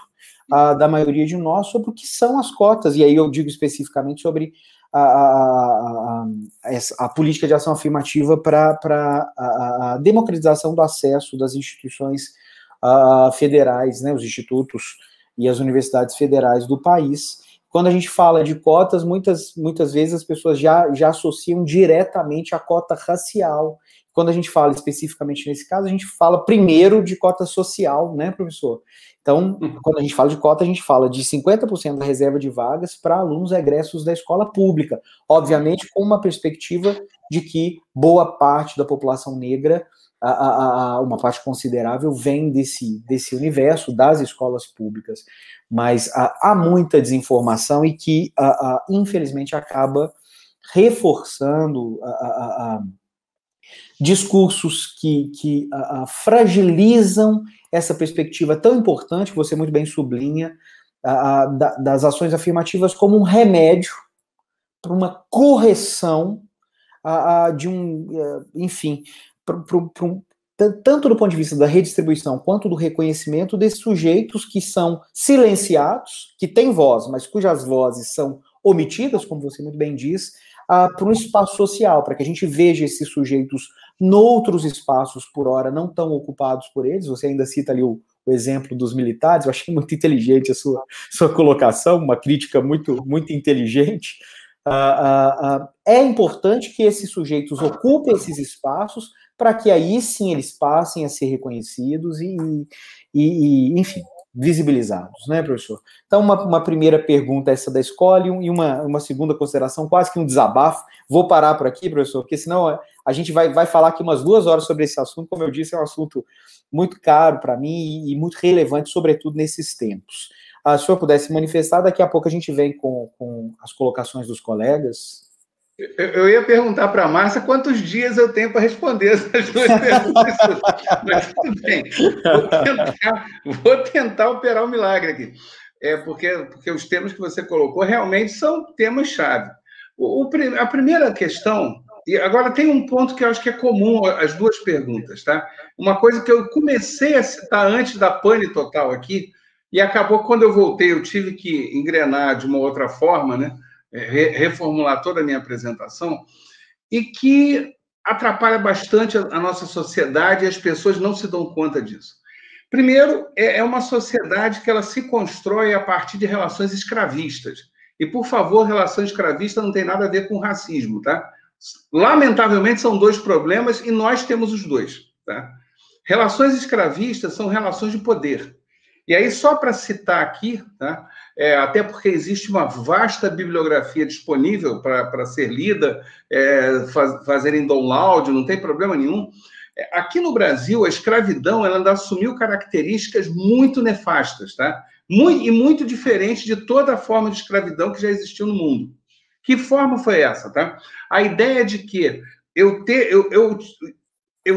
da maioria de nós sobre o que são as cotas, e aí eu digo especificamente sobre a política de ação afirmativa para a democratização do acesso das instituições federais, né, os institutos e as universidades federais do país. Quando a gente fala de cotas, muitas vezes as pessoas já associam diretamente a cota racial. Quando a gente fala especificamente nesse caso, a gente fala primeiro de cota social, né, professor? Então, quando a gente fala de cota, a gente fala de 50% da reserva de vagas para alunos egressos da escola pública. Obviamente, com uma perspectiva de que boa parte da população negra, uma parte considerável, vem desse universo das escolas públicas. Mas há muita desinformação e que, infelizmente, acaba reforçando discursos que fragilizam essa perspectiva tão importante, que você muito bem sublinha, das ações afirmativas como um remédio para uma correção enfim, tanto do ponto de vista da redistribuição quanto do reconhecimento desses sujeitos que são silenciados, que têm voz, mas cujas vozes são omitidas, como você muito bem diz, para um espaço social, para que a gente veja esses sujeitos noutros espaços, por hora, não tão ocupados por eles. Você ainda cita ali o exemplo dos militares, eu achei muito inteligente a sua colocação, uma crítica muito, muito inteligente. É importante que esses sujeitos ocupem esses espaços para que aí sim eles passem a ser reconhecidos e enfim, visibilizados, né, professor? Então, uma primeira pergunta essa da Scholium e uma segunda consideração, quase que um desabafo. Vou parar por aqui, professor, porque senão a gente vai falar aqui umas 2 horas sobre esse assunto. Como eu disse, é um assunto muito caro para mim e muito relevante, sobretudo nesses tempos. Se o senhor pudesse manifestar, daqui a pouco a gente vem com as colocações dos colegas. Eu ia perguntar para a Márcia quantos dias eu tenho para responder essas 2 perguntas, mas tudo bem. Vou tentar operar o milagre aqui. Porque os temas que você colocou realmente são temas-chave. A primeira questão, e agora tem um ponto que eu acho que é comum às 2 perguntas, tá? Uma coisa que eu comecei a citar antes da pane total aqui, e acabou que quando eu voltei, eu tive que engrenar de uma outra forma, né? Reformular toda a minha apresentação, e que atrapalha bastante a nossa sociedade e as pessoas não se dão conta disso. Primeiro, é uma sociedade que ela se constrói a partir de relações escravistas. E, por favor, relação escravista não tem nada a ver com racismo, tá? Lamentavelmente, são 2 problemas e nós temos os 2, tá? Relações escravistas são relações de poder. E aí, só para citar aqui, tá? Até porque existe uma vasta bibliografia disponível para ser lida, fazerem download, não tem problema nenhum. Aqui no Brasil, a escravidão ela ainda assumiu características muito nefastas, tá? Muito diferente de toda a forma de escravidão que já existiu no mundo. Que forma foi essa, tá? A ideia de que eu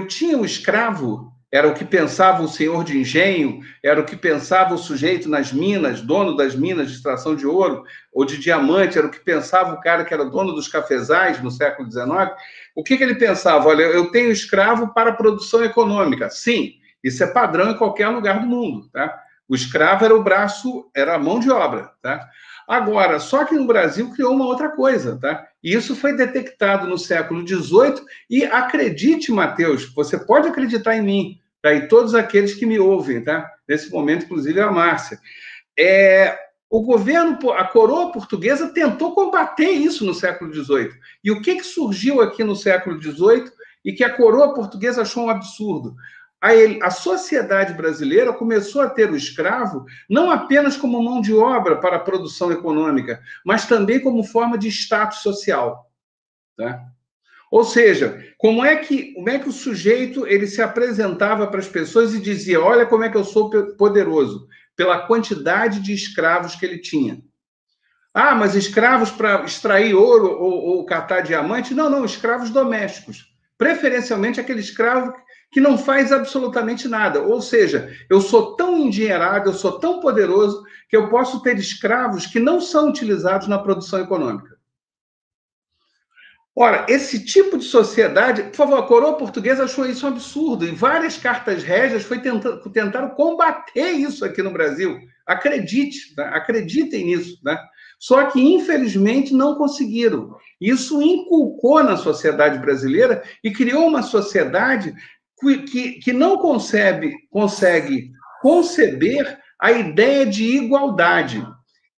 tinha um escravo, era o que pensava o senhor de engenho, era o que pensava o sujeito nas minas, dono das minas de extração de ouro ou de diamante, era o que pensava o cara que era dono dos cafezais no século XIX. O que ele pensava? Olha, eu tenho escravo para a produção econômica. Sim, isso é padrão em qualquer lugar do mundo, tá? O escravo era o braço, era a mão de obra, tá? Agora, só que no Brasil criou uma outra coisa, tá? E isso foi detectado no século XVIII e acredite, Matheus, você pode acreditar em mim, tá? E todos aqueles que me ouvem, tá? Nesse momento, inclusive a Márcia. O governo, a coroa portuguesa tentou combater isso no século XVIII. E o que surgiu aqui no século XVIII e que a coroa portuguesa achou um absurdo? A sociedade brasileira começou a ter o escravo não apenas como mão de obra para a produção econômica, mas também como forma de status social. Tá? Ou seja, como é que o sujeito ele se apresentava para as pessoas e dizia: olha como é que eu sou poderoso, pela quantidade de escravos que ele tinha. Ah, mas escravos para extrair ouro ou catar diamante? Não, não, escravos domésticos. Preferencialmente aquele escravo que não faz absolutamente nada. Ou seja, eu sou tão endinheirado, eu sou tão poderoso, que eu posso ter escravos que não são utilizados na produção econômica. Ora, esse tipo de sociedade, por favor, a coroa portuguesa achou isso um absurdo, e várias cartas régias tentaram combater isso aqui no Brasil. Acredite, tá? Acreditem nisso. Né? Só que, infelizmente, não conseguiram. Isso inculcou na sociedade brasileira e criou uma sociedade que não consegue conceber a ideia de igualdade.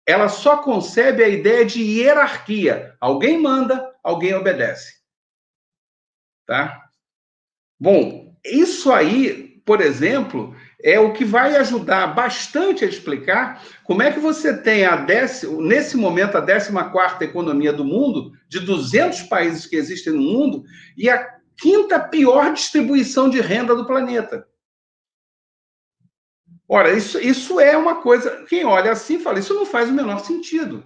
Ela só concebe a ideia de hierarquia. Alguém manda, alguém obedece. Tá? Bom, isso aí, por exemplo, é o que vai ajudar bastante a explicar como é que você tem, nesse momento, a 14ª economia do mundo, de 200 países que existem no mundo, e a 5ª pior distribuição de renda do planeta. Ora, isso é uma coisa... Quem olha assim fala, isso não faz o menor sentido.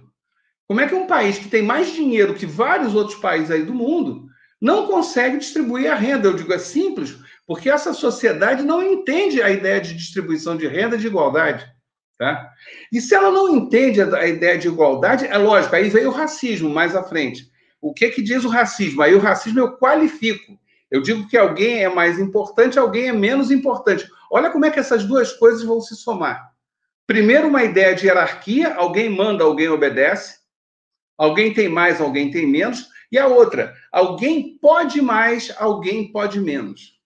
Como é que um país que tem mais dinheiro que vários outros países aí do mundo não consegue distribuir a renda? Eu digo, é simples, porque essa sociedade não entende a ideia de distribuição de renda e de igualdade. Tá? E se ela não entende a ideia de igualdade, é lógico, aí veio o racismo mais à frente. O que diz o racismo? Aí o racismo eu qualifico. Eu digo que alguém é mais importante, alguém é menos importante. Olha como é que essas duas coisas vão se somar. Primeiro, uma ideia de hierarquia, alguém manda, alguém obedece. Alguém tem mais, alguém tem menos. E a outra, alguém pode mais, alguém pode menos.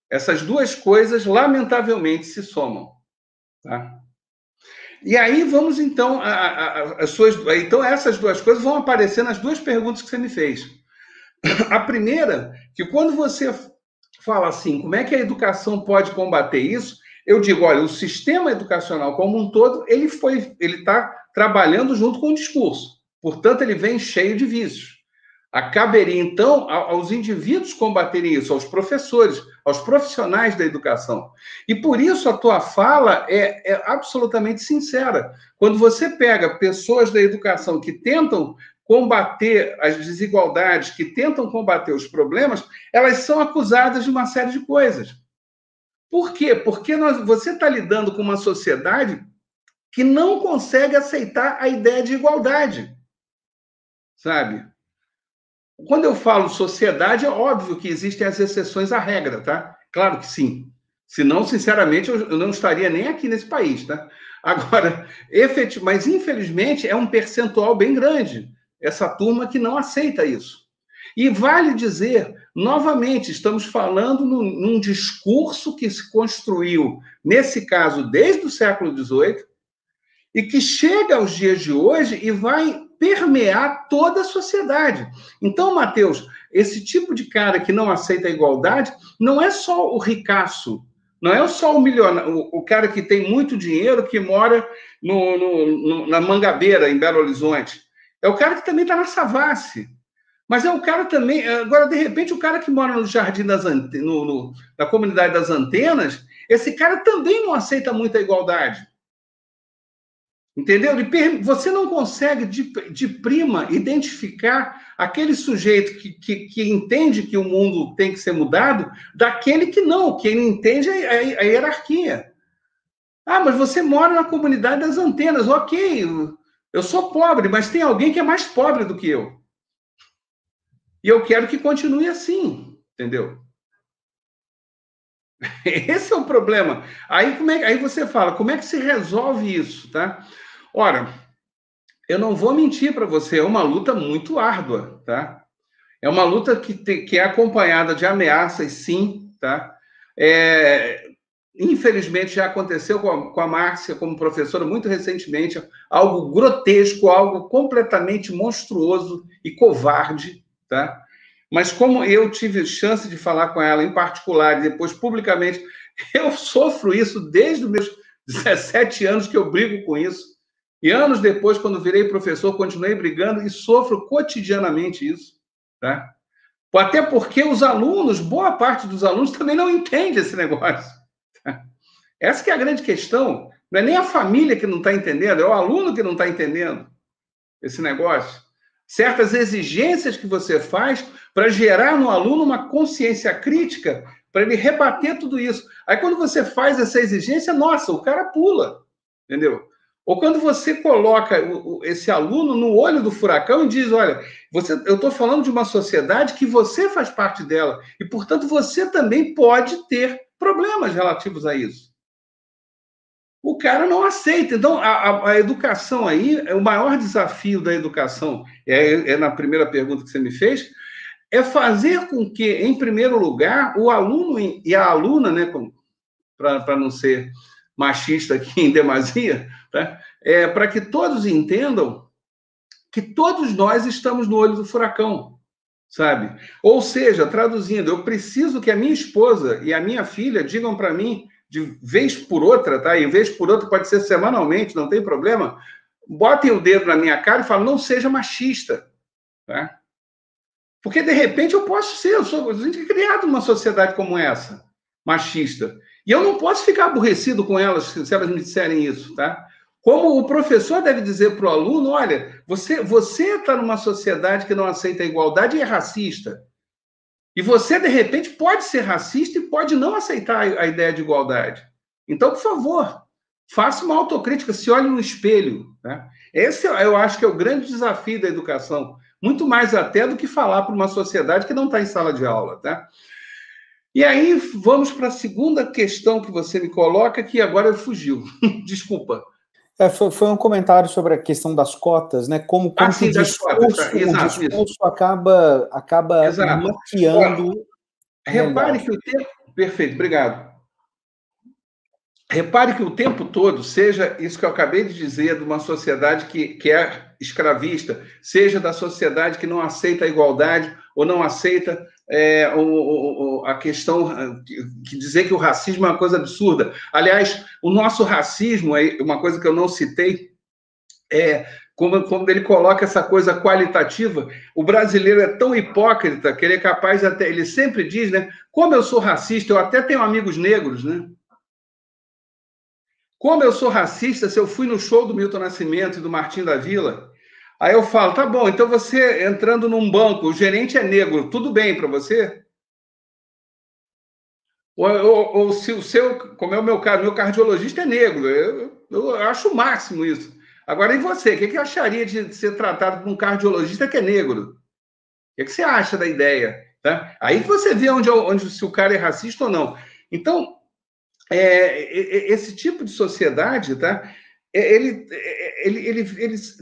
Essas duas coisas, lamentavelmente, se somam. Tá? E aí vamos, então, então, essas duas coisas vão aparecer nas duas perguntas que você me fez. A primeira, que quando você fala assim, como é que a educação pode combater isso? Eu digo, olha, o sistema educacional como um todo, ele está trabalhando junto com o discurso. Portanto, ele vem cheio de vícios. Caberia, então, aos indivíduos combaterem isso, aos professores, aos profissionais da educação. E por isso a tua fala é absolutamente sincera. Quando você pega pessoas da educação que tentam combater as desigualdades, que tentam combater os problemas, elas são acusadas de uma série de coisas. Por quê? Porque você está lidando com uma sociedade que não consegue aceitar a ideia de igualdade. Sabe? Quando eu falo sociedade, é óbvio que existem as exceções à regra, tá? Claro que sim. Senão, sinceramente, eu não estaria nem aqui nesse país, tá? Agora, mas infelizmente é um percentual bem grande, essa turma que não aceita isso. E vale dizer, novamente, estamos falando num discurso que se construiu, nesse caso, desde o século XVIII, e que chega aos dias de hoje e vai permear toda a sociedade. Então, Matheus, esse tipo de cara que não aceita a igualdade não é só o ricaço, não é só o milionário, o cara que tem muito dinheiro, que mora na Mangabeira, em Belo Horizonte. É o cara que também está na Savassi. Mas é o cara também... Agora, de repente, o cara que mora no Jardim na comunidade das Antenas, esse cara também não aceita muito a igualdade. Entendeu? Você não consegue, de prima, identificar aquele sujeito que entende que o mundo tem que ser mudado daquele que não, que ele entende a hierarquia. Ah, mas você mora na comunidade das Antenas. Ok, eu sou pobre, mas tem alguém que é mais pobre do que eu. E eu quero que continue assim, entendeu? Esse é o problema. Aí você fala, como é que se resolve isso, tá? Ora, eu não vou mentir para você, é uma luta muito árdua, tá? É uma luta que é acompanhada de ameaças, sim, tá? infelizmente já aconteceu com a Márcia como professora muito recentemente, algo grotesco, algo completamente monstruoso e covarde, tá? Mas como eu tive chance de falar com ela em particular e depois publicamente, eu sofro isso desde os meus 17 anos que eu brigo com isso. E anos depois, quando virei professor, continuei brigando e sofro cotidianamente isso, tá? Até porque os alunos, boa parte dos alunos também não entende esse negócio. Tá? Essa que é a grande questão. Não é nem a família que não está entendendo, é o aluno que não está entendendo esse negócio. Certas exigências que você faz para gerar no aluno uma consciência crítica, para ele rebater tudo isso. Aí, quando você faz essa exigência, nossa, o cara pula, entendeu? Ou quando você coloca esse aluno no olho do furacão e diz, olha, eu estou falando de uma sociedade que você faz parte dela, e, portanto, você também pode ter problemas relativos a isso. O cara não aceita. Então, a educação aí, o maior desafio da educação, na primeira pergunta que você me fez, é fazer com que, em primeiro lugar, o aluno e a aluna, né, para não ser machista aqui em demasia, tá? Para que todos entendam que todos nós estamos no olho do furacão, sabe? Ou seja, traduzindo, eu preciso que a minha esposa e a minha filha digam para mim, de vez por outra, tá? E vez por outra pode ser semanalmente, não tem problema, botem o dedo na minha cara e falam, não seja machista, tá? Porque, de repente, eu posso ser, a gente é criado numa sociedade como essa, machista. E eu não posso ficar aborrecido com elas se elas me disserem isso, tá? Como o professor deve dizer para o aluno, olha, você está numa sociedade que não aceita a igualdade e é racista. E você, de repente, pode ser racista e pode não aceitar a ideia de igualdade. Então, por favor, faça uma autocrítica, se olhe no espelho, tá? Esse, eu acho que é o grande desafio da educação. Muito mais até do que falar para uma sociedade que não está em sala de aula, tá? E aí, vamos para a segunda questão que você me coloca, que agora fugiu. Desculpa. Foi um comentário sobre a questão das cotas, né? Como sim, das cotas, tá. Exato, o discurso acaba maquiando... Repare que o tempo... Perfeito, obrigado. Repare que o tempo todo, seja isso que eu acabei de dizer, de uma sociedade que é escravista, seja da sociedade que não aceita a igualdade ou não aceita a questão que dizer que o racismo é uma coisa absurda. Aliás, o nosso racismo, é uma coisa que eu não citei, quando ele coloca essa coisa qualitativa, o brasileiro é tão hipócrita que ele é capaz até... Ele sempre diz, né? Como eu sou racista, eu até tenho amigos negros, né? Como eu sou racista, se eu fui no show do Milton Nascimento e do Martim da Vila, aí eu falo, tá bom, então você entrando num banco, o gerente é negro, tudo bem para você? Ou se o seu, como é o meu caso, meu cardiologista é negro, eu acho o máximo isso. Agora, e você? O que acharia de ser tratado por um cardiologista que é negro? O que você acha da ideia? Tá? Aí que você vê onde se o cara é racista ou não. Então, esse tipo de sociedade, tá?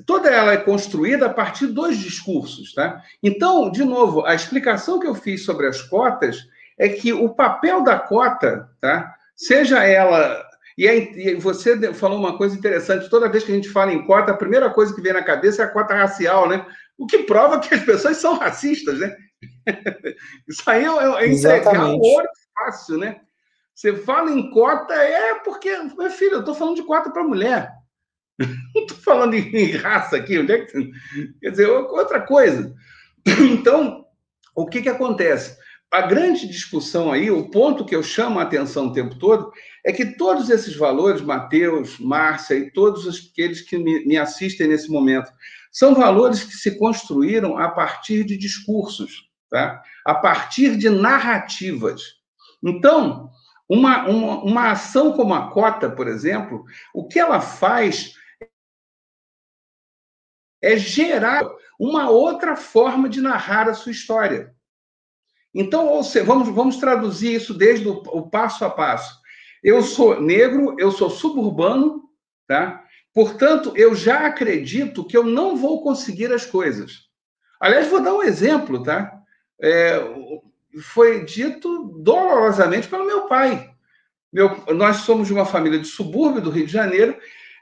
Toda ela é construída a partir dos discursos, tá? Então, de novo, a explicação que eu fiz sobre as cotas é que o papel da cota, tá? Seja ela... E você falou uma coisa interessante, toda vez que a gente fala em cota, a primeira coisa que vem na cabeça é a cota racial, né? O que prova que as pessoas são racistas, né? Isso aí é entregar o ouro fácil, né? Você fala em cota, porque, meu filho, eu estou falando de cota para mulher. Não estou falando em raça aqui. Quer dizer, outra coisa. Então, o que acontece? A grande discussão aí, o ponto que eu chamo a atenção o tempo todo, é que todos esses valores, Matheus, Márcia e todos aqueles que me assistem nesse momento, são valores que se construíram a partir de discursos, tá? A partir de narrativas. Então, uma ação como a cota, por exemplo, o que ela faz é gerar uma outra forma de narrar a sua história. Então, ou seja, vamos traduzir isso desde o passo a passo. Eu sou negro, eu sou suburbano, tá? Portanto, eu já acredito que eu não vou conseguir as coisas. Aliás, vou dar um exemplo, tá? Foi dito dolorosamente pelo meu pai. Nós somos de uma família de subúrbio do Rio de Janeiro,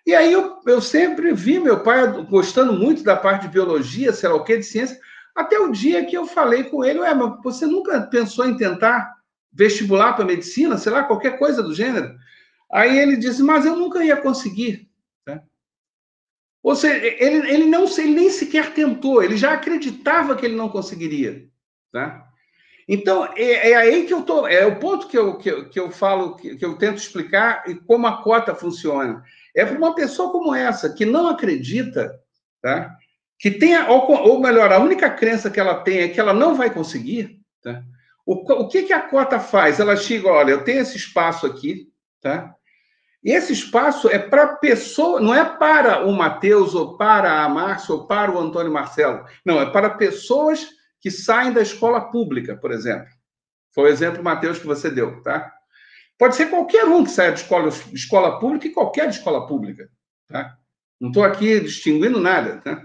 e aí eu sempre vi meu pai gostando muito da parte de biologia, sei lá o quê, de ciência, até o dia que eu falei com ele, mas você nunca pensou em tentar vestibular para medicina, sei lá, qualquer coisa do gênero? Aí ele disse, mas eu nunca ia conseguir. Tá? Ou seja, ele nem sequer tentou, ele já acreditava que ele não conseguiria. Tá? Então, é aí que eu estou, é o ponto que eu falo, que eu tento explicar e como a cota funciona. É para uma pessoa como essa, que não acredita, tá? Que tenha, ou melhor, a única crença que ela tem é que ela não vai conseguir, tá? O que a cota faz? Ela chega, olha, eu tenho esse espaço aqui, tá? E esse espaço é para a pessoa, não é para o Matheus, ou para a Márcia, ou para o Antônio Marcelo. Não, é para pessoas que saem da escola pública, por exemplo. Foi o exemplo, Matheus, que você deu, tá? Pode ser qualquer um que saia de escola pública e qualquer escola pública, tá? Não estou aqui distinguindo nada, tá?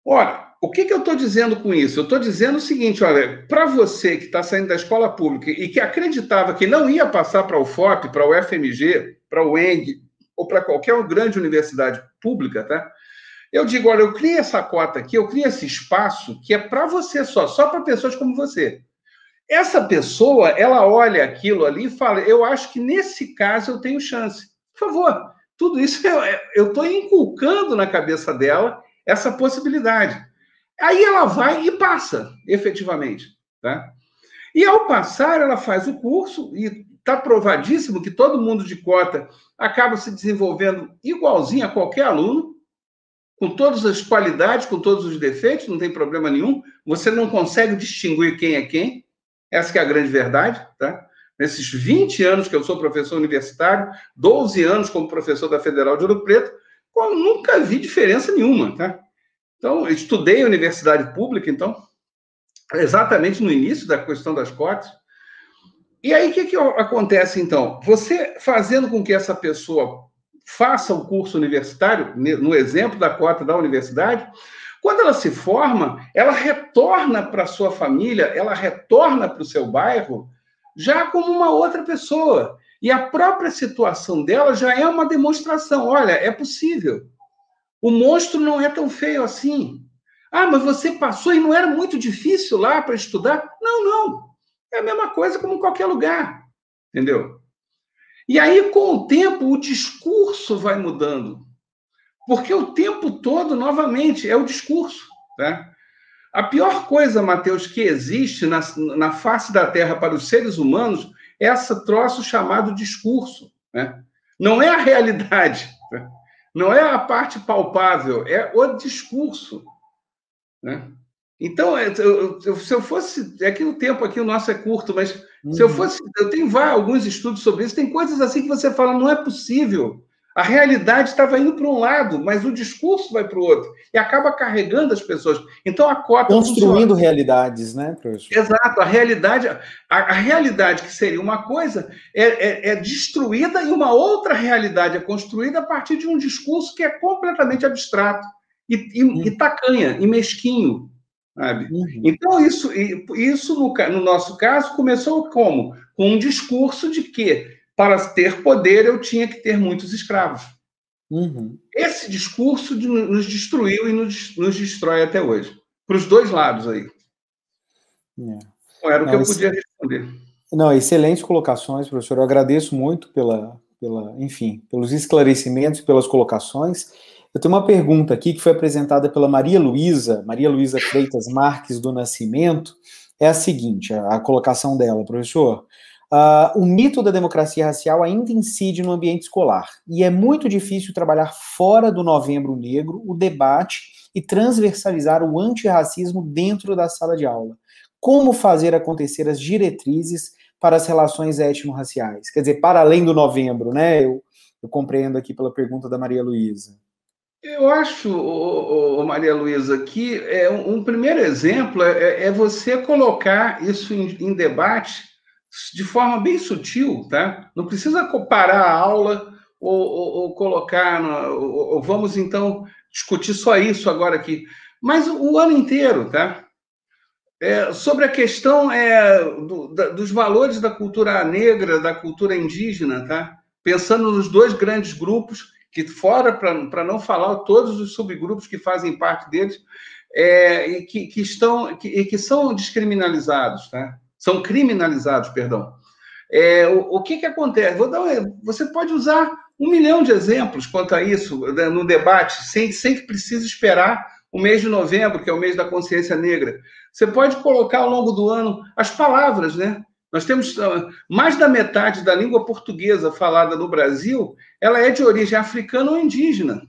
Ora, o que eu estou dizendo com isso? Eu estou dizendo o seguinte, olha, para você que está saindo da escola pública e que acreditava que não ia passar para o UFOP, para o FMG, para o UENG, ou para qualquer grande universidade pública, tá? Eu digo, olha, eu criei essa cota aqui, eu criei esse espaço que é para você só para pessoas como você. Essa pessoa, ela olha aquilo ali e fala, eu acho que nesse caso eu tenho chance. Por favor, tudo isso eu estou inculcando na cabeça dela essa possibilidade. Aí ela vai e passa, efetivamente. Tá? E ao passar, ela faz o curso e está provadíssimo que todo mundo de cota acaba se desenvolvendo igualzinho a qualquer aluno, com todas as qualidades, com todos os defeitos, não tem problema nenhum. Você não consegue distinguir quem é quem. Essa que é a grande verdade, tá? Nesses 20 anos que eu sou professor universitário, 12 anos como professor da Federal de Ouro Preto, eu nunca vi diferença nenhuma, tá? Então, eu estudei em universidade pública, então, exatamente no início da questão das cotas. E aí, o que acontece, então? Você fazendo com que essa pessoa faça o curso universitário, no exemplo da cota da universidade, quando ela se forma, ela retorna para a sua família, ela retorna para o seu bairro, já como uma outra pessoa. E a própria situação dela já é uma demonstração. Olha, é possível. O monstro não é tão feio assim. Ah, mas você passou e não era muito difícil lá para estudar? Não, não. É a mesma coisa como em qualquer lugar. Entendeu? E aí, com o tempo, o discurso vai mudando. Porque o tempo todo, novamente, é o discurso. Tá? A pior coisa, Matheus, que existe na face da Terra para os seres humanos é esse troço chamado discurso. Né? Não é a realidade, né? Não é a parte palpável, é o discurso. Né? Então, se eu fosse... É que o tempo aqui, o nosso é curto, mas se eu fosse... Eu tenho alguns estudos sobre isso, tem coisas assim que você fala, não é possível. A realidade estava indo para um lado, mas o discurso vai para o outro. E acaba carregando as pessoas. Então, a cota construindo funciona. Realidades, né, professor? Exato. A realidade que seria uma coisa é destruída e uma outra realidade é construída a partir de um discurso que é completamente abstrato e tacanha, e mesquinho. Sabe? Então, isso no nosso caso, começou como? Com um discurso de que para ter poder, eu tinha que ter muitos escravos. Esse discurso nos destruiu e nos destrói até hoje. Para os dois lados aí. Era o que eu podia responder. Não, excelentes colocações, professor. Eu agradeço muito enfim, pelos esclarecimentos, pelas colocações. Eu tenho uma pergunta aqui que foi apresentada pela Maria Luísa Freitas Marques do Nascimento. É a seguinte, a colocação dela, professor. O mito da democracia racial ainda incide no ambiente escolar e é muito difícil trabalhar fora do Novembro Negro o debate e transversalizar o antirracismo dentro da sala de aula. Como fazer acontecer as diretrizes para as relações étnico-raciais? Quer dizer, para além do novembro, né? Eu compreendo aqui pela pergunta da Maria Luísa. Eu acho, Maria Luísa, que um primeiro exemplo é você colocar isso em debate de forma bem sutil, tá? Não precisa parar a aula ou colocar, ou vamos então discutir só isso agora aqui, mas o ano inteiro, tá? Sobre a questão dos valores da cultura negra, da cultura indígena, tá? Pensando nos dois grandes grupos, que fora, para não falar todos os subgrupos que fazem parte deles, e que são descriminalizados, tá? São criminalizados, perdão. O que acontece? Você pode usar 1 milhão de exemplos quanto a isso no debate, sem que precise esperar o mês de novembro, que é o mês da consciência negra. Você pode colocar ao longo do ano as palavras, né? Nós temos mais da metade da língua portuguesa falada no Brasil, ela é de origem africana ou indígena.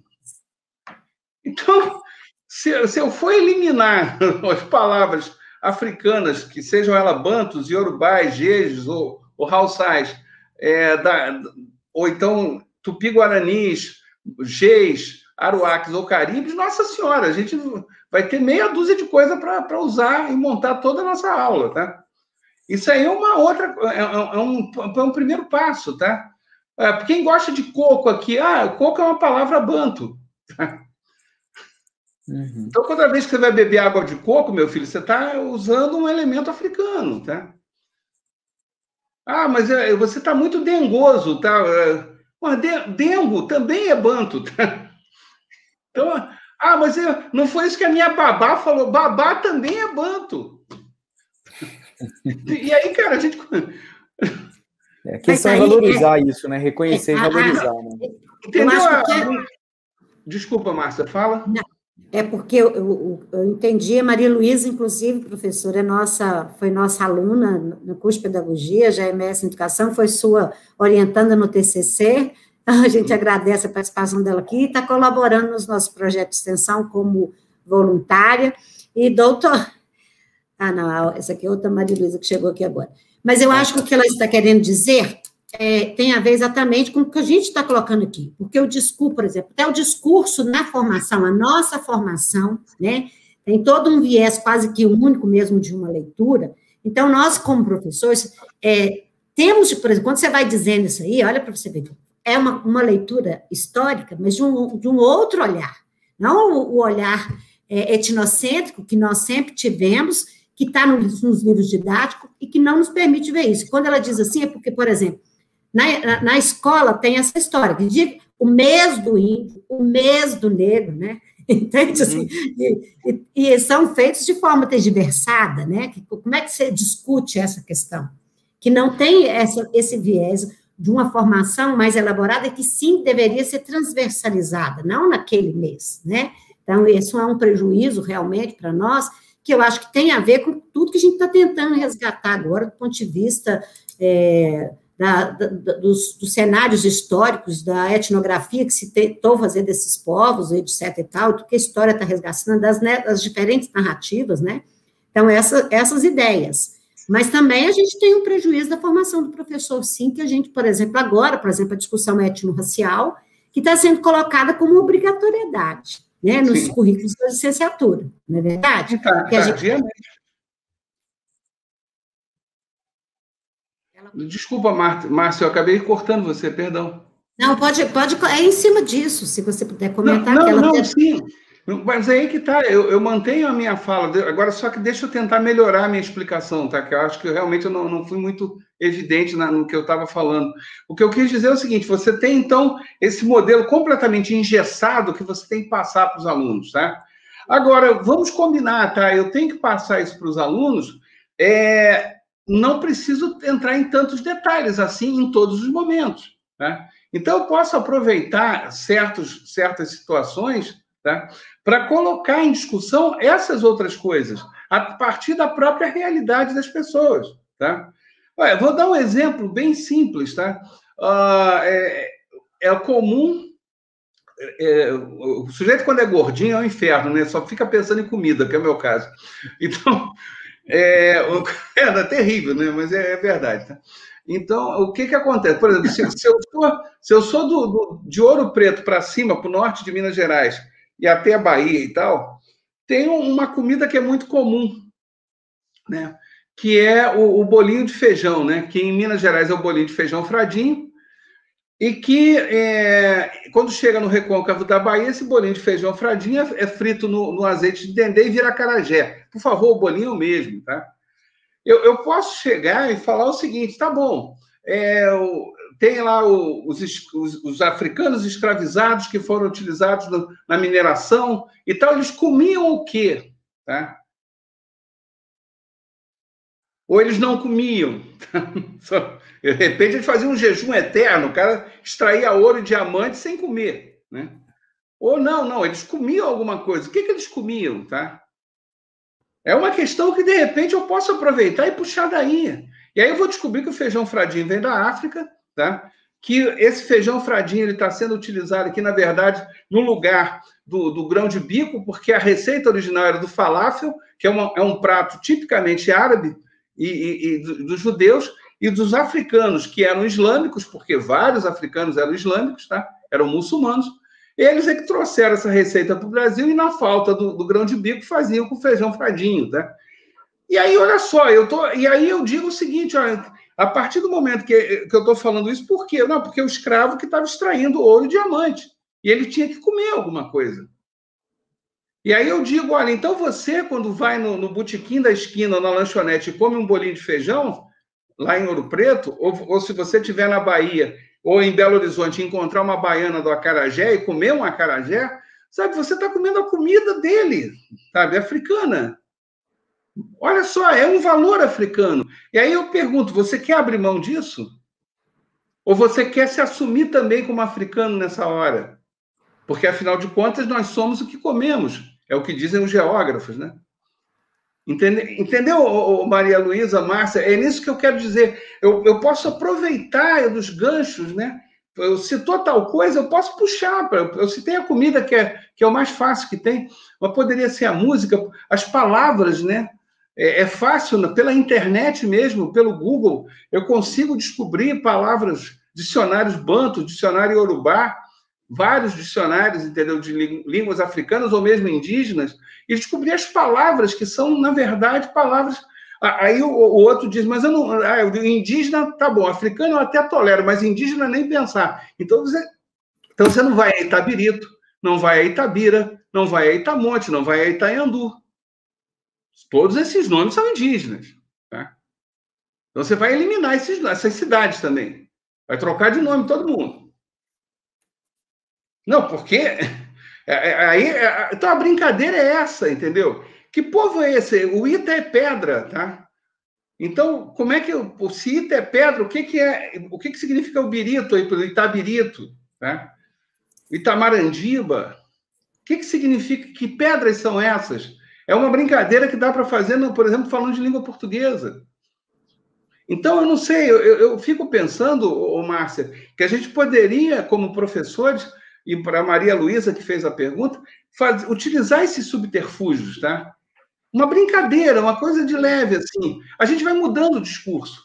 Então, se eu for eliminar as palavras africanas, que sejam elas bantus, iorubais, jejos ou haussais, ou então tupi-guaranis, geis, aruaques ou caribes, nossa senhora, a gente vai ter meia dúzia de coisa para usar e montar toda a nossa aula, tá? Isso aí é uma outra, é um primeiro passo, tá? Quem gosta de coco aqui, coco é uma palavra banto. Tá? Uhum. Então, toda vez que você vai beber água de coco, meu filho, você está usando um elemento africano, tá? Mas você está muito dengoso, tá? Dengo também é banto, tá? Então, mas não foi isso que a minha babá falou. Babá também é banto. E aí, cara, a gente... A questão é valorizar isso, né? Reconhecer e valorizar. Né? Entendeu? Desculpa, Márcia, fala. Não, é porque eu entendi, a Maria Luísa, inclusive, professora, foi nossa aluna no curso de pedagogia, já é mestre em educação, foi sua orientanda no TCC, a gente agradece a participação dela aqui, está colaborando nos nossos projetos de extensão como voluntária, e doutor... não, essa aqui é outra Maria Luísa que chegou aqui agora. Mas eu acho que o que ela está querendo dizer tem a ver exatamente com o que a gente está colocando aqui. Porque o discurso, por exemplo, até o discurso na formação, a nossa formação, né, tem todo um viés quase que único mesmo de uma leitura. Então, nós, como professores, temos, por exemplo, quando você vai dizendo isso aí, olha para você ver, é uma leitura histórica, mas de um outro olhar. Não o olhar etnocêntrico que nós sempre tivemos, que está nos livros didáticos e que não nos permite ver isso. Quando ela diz assim, é porque, por exemplo, na escola tem essa história, que diz o mês do índio, o mês do negro, né? Entende? Assim, e são feitos de forma tergiversada, né? Como é que você discute essa questão? Que não tem esse viés de uma formação mais elaborada que sim deveria ser transversalizada, não naquele mês, né? Então, isso é um prejuízo realmente para nós, que eu acho que tem a ver com tudo que a gente está tentando resgatar agora, do ponto de vista dos cenários históricos, da etnografia que se tentou fazer desses povos, etc. e tal, do que a história está resgatando, das diferentes narrativas, né? Então, essas ideias. Mas também a gente tem um prejuízo da formação do professor, sim, que a gente, por exemplo, agora, a discussão étnico-racial, que está sendo colocada como obrigatoriedade, né, nos currículos da licenciatura, não é verdade? Desculpa, Márcia, eu acabei cortando você, perdão. Não, pode, é em cima disso, se você puder comentar. Sim, mas aí que tá, eu mantenho a minha fala, agora só que deixa eu tentar melhorar a minha explicação, tá? Que eu acho que realmente eu não fui muito evidente no que eu estava falando. O que eu quis dizer é o seguinte, você tem, então, esse modelo completamente engessado que você tem que passar para os alunos, tá? Agora, vamos combinar, tá? Eu tenho que passar isso para os alunos, não preciso entrar em tantos detalhes assim em todos os momentos, tá? Então, eu posso aproveitar certas situações, tá, para colocar em discussão essas outras coisas, a partir da própria realidade das pessoas, tá? Olha, vou dar um exemplo bem simples, tá? É comum... o sujeito, quando é gordinho, é um inferno, né? Só fica pensando em comida, que é o meu caso. Então... é terrível, né? Mas é verdade, tá? Então, o que acontece? Por exemplo, se eu sou de Ouro Preto para cima, para o norte de Minas Gerais, e até a Bahia e tal, tem uma comida que é muito comum, né? Que é o bolinho de feijão, né? Que em Minas Gerais é o bolinho de feijão fradinho, e que, quando chega no recôncavo da Bahia, esse bolinho de feijão fradinho é frito no azeite de dendê e vira acarajé. Por favor, o bolinho é o mesmo, tá? Eu posso chegar e falar o seguinte, tá bom, tem lá os africanos escravizados que foram utilizados na mineração e tal, eles comiam o quê? Tá? Ou eles não comiam? De repente, eles faziam um jejum eterno, o cara extraía ouro e diamante sem comer, né? Ou não, eles comiam alguma coisa. O que eles comiam, tá? É uma questão que, de repente, eu posso aproveitar e puxar daí. E aí eu vou descobrir que o feijão fradinho vem da África, tá? Que esse feijão fradinho está sendo utilizado aqui, na verdade, no lugar do grão de bico, porque a receita original era do falafel, que é um prato tipicamente árabe e dos judeus, e dos africanos, que eram islâmicos, porque vários africanos eram islâmicos, tá? Eram muçulmanos. Eles é que trouxeram essa receita para o Brasil e, na falta do grão de bico, faziam com feijão fradinho, tá? E aí, olha só, e aí eu digo o seguinte, olha, a partir do momento que eu estou falando isso, por quê? Não, porque o escravo que estava extraindo ouro e diamante, e ele tinha que comer alguma coisa. E aí eu digo, olha, então você, quando vai no botequim da esquina, na lanchonete, e come um bolinho de feijão, lá em Ouro Preto, ou se você estiver na Bahia, ou em Belo Horizonte, encontrar uma baiana do acarajé e comer um acarajé, sabe, você está comendo a comida dele, sabe, africana. Olha só, é um valor africano. E aí eu pergunto, você quer abrir mão disso? Ou você quer se assumir também como africano nessa hora? Porque, afinal de contas, nós somos o que comemos. É o que dizem os geógrafos, né? Entendeu, Maria Luísa, Márcia? É nisso que eu quero dizer. Eu posso aproveitar dos ganchos, né? Eu citou tal coisa, eu posso puxar. Eu citei a comida, que é o mais fácil que tem, mas poderia ser a música, as palavras, né? É fácil, pela internet mesmo, pelo Google, eu consigo descobrir palavras, dicionários banto, dicionário iorubá, vários dicionários, entendeu, de línguas africanas ou mesmo indígenas, e descobrir as palavras que são, na verdade, palavras... Aí o outro diz, mas eu não... indígena, tá bom, africano eu até tolero, mas indígena nem pensar. Então você não vai a Itabirito, não vai a Itabira, não vai a Itamonte, não vai a Itaiandu. Todos esses nomes são indígenas, tá? Então você vai eliminar essas cidades também. Vai trocar de nome todo mundo. Não, porque... Então a brincadeira é essa, entendeu? Que povo é esse? O Ita é pedra, tá? Então, como é que... Se Ita é pedra, o que significa o birito aí, pelo Itabirito, tá? Itamarandiba. O que significa? Que pedras são essas? É uma brincadeira que dá para fazer, por exemplo, falando de língua portuguesa. Então, eu não sei, eu fico pensando, Márcia, que a gente poderia, como professores, e para a Maria Luísa, que fez a pergunta, utilizar esses subterfúgios, tá? Uma brincadeira, uma coisa de leve, assim. A gente vai mudando o discurso.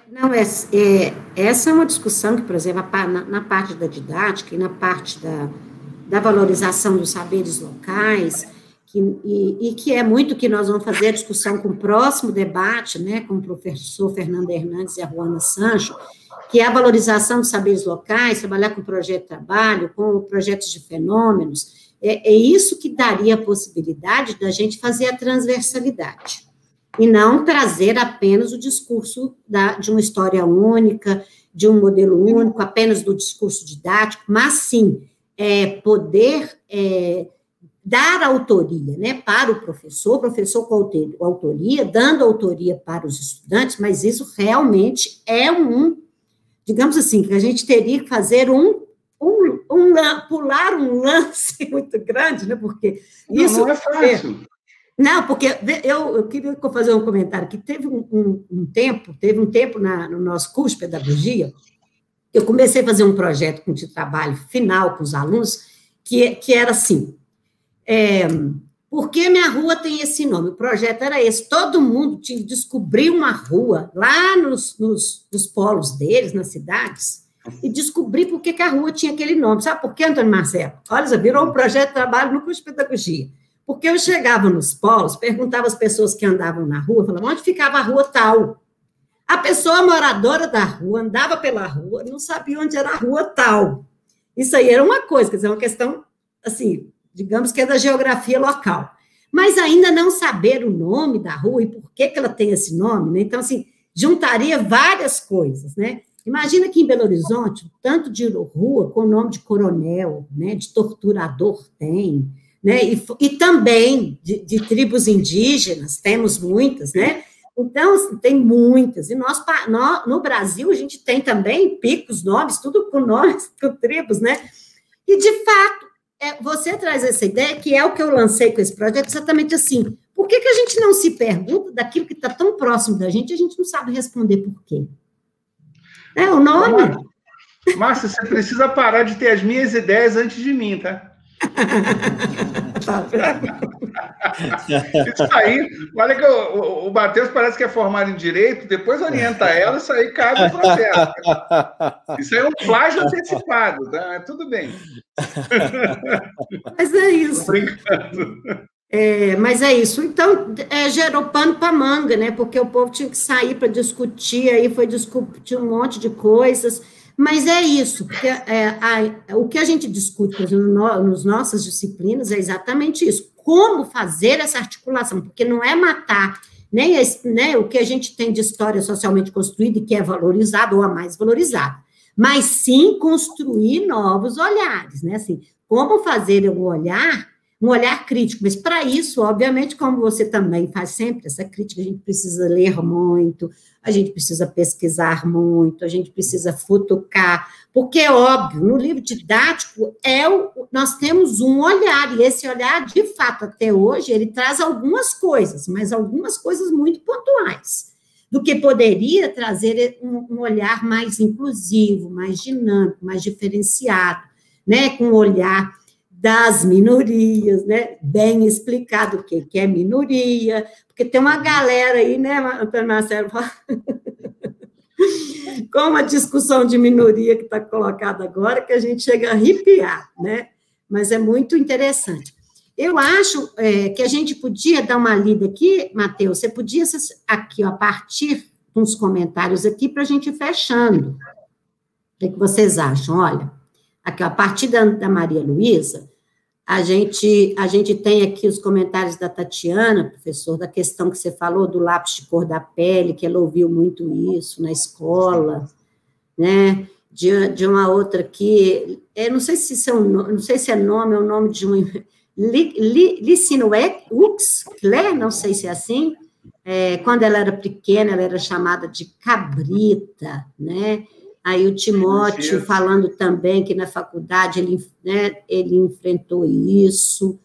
Não, essa é uma discussão que, por exemplo, na parte da didática e na parte da valorização dos saberes locais, que é muito que nós vamos fazer a discussão com o próximo debate, né, com o professor Fernando Hernandes e a Ruana Sancho, que é a valorização dos saberes locais, trabalhar com projeto de trabalho, com projetos de fenômenos, é isso que daria a possibilidade da gente fazer a transversalidade, e não trazer apenas o discurso de uma história única, de um modelo único, apenas do discurso didático, mas sim poder dar autoria, né, para o professor com autoria, dando autoria para os estudantes, mas isso realmente é digamos assim, que a gente teria que fazer pular um lance muito grande, né, porque isso... Não é fácil. Não, porque eu queria fazer um comentário, que teve um tempo no nosso curso de pedagogia, eu comecei a fazer um projeto de trabalho final com os alunos, que era assim, por que minha rua tem esse nome? O projeto era esse, todo mundo tinha que descobrir uma rua lá nos polos deles, nas cidades, e descobrir por que a rua tinha aquele nome. Sabe por quê, Antônio Marcelo? Olha, já virou um projeto de trabalho no curso de pedagogia. Porque eu chegava nos polos, perguntava às pessoas que andavam na rua, falava, onde ficava a rua tal? A pessoa moradora da rua andava pela rua, não sabia onde era a rua tal. Isso aí era uma coisa, quer dizer, uma questão, assim, digamos que é da geografia local. Mas ainda não saber o nome da rua e por que ela tem esse nome, né? Então, assim, juntaria várias coisas, né? Imagina que em Belo Horizonte, tanto de rua com o nome de coronel, né, de torturador tem, né? E também de tribos indígenas, temos muitas, né? Então, tem muitas. E no Brasil, a gente tem também picos, nomes, tudo com nomes, com tribos, né? E, de fato, você traz essa ideia, que é o que eu lancei com esse projeto, exatamente assim. Por que a gente não se pergunta daquilo que está tão próximo da gente, a gente não sabe responder por quê? O nome. Márcia, você precisa parar de ter as minhas ideias antes de mim, tá? Isso aí, olha que o Matheus parece que é formado em Direito, depois orienta ela, isso aí cabe no processo. Isso aí é um plágio antecipado, tá? Tudo bem. Mas é isso. Tô brincando. Mas é isso. Então, gerou pano para manga, né? Porque o povo tinha que sair para discutir, aí foi discutir um monte de coisas. Mas é isso, porque o que a gente discute, por exemplo, nas nossas disciplinas é exatamente isso. Como fazer essa articulação, porque não é matar nem o que a gente tem de história socialmente construída e que é valorizado ou a mais valorizada, mas sim construir novos olhares, né? Assim, como fazer um olhar crítico, mas para isso, obviamente, como você também faz sempre essa crítica, a gente precisa ler muito, a gente precisa pesquisar muito, a gente precisa futucar, porque é óbvio, no livro didático nós temos um olhar, e esse olhar, de fato, até hoje, ele traz algumas coisas, mas algumas coisas muito pontuais, do que poderia trazer um olhar mais inclusivo, mais dinâmico, mais diferenciado, né, com um olhar das minorias, né, bem explicado o que é minoria, porque tem uma galera aí, né, Antônio Marcelo, com uma discussão de minoria que está colocada agora, que a gente chega a arrepiar, né, mas é muito interessante. Eu acho que a gente podia dar uma lida aqui, Matheus, você podia, aqui, ó, a partir dos comentários aqui, para a gente ir fechando. O que vocês acham? Olha, aqui, ó, a partir da Maria Luísa, a gente tem aqui os comentários da Tatiana, professor, da questão que você falou do lápis de cor da pele, que ela ouviu muito isso na escola, né? De uma outra aqui, não sei se é nome, é o nome de um Licino Ux, não sei se é assim, quando ela era pequena, ela era chamada de cabrita, né? Aí o Timóteo falando também que na faculdade ele enfrentou isso.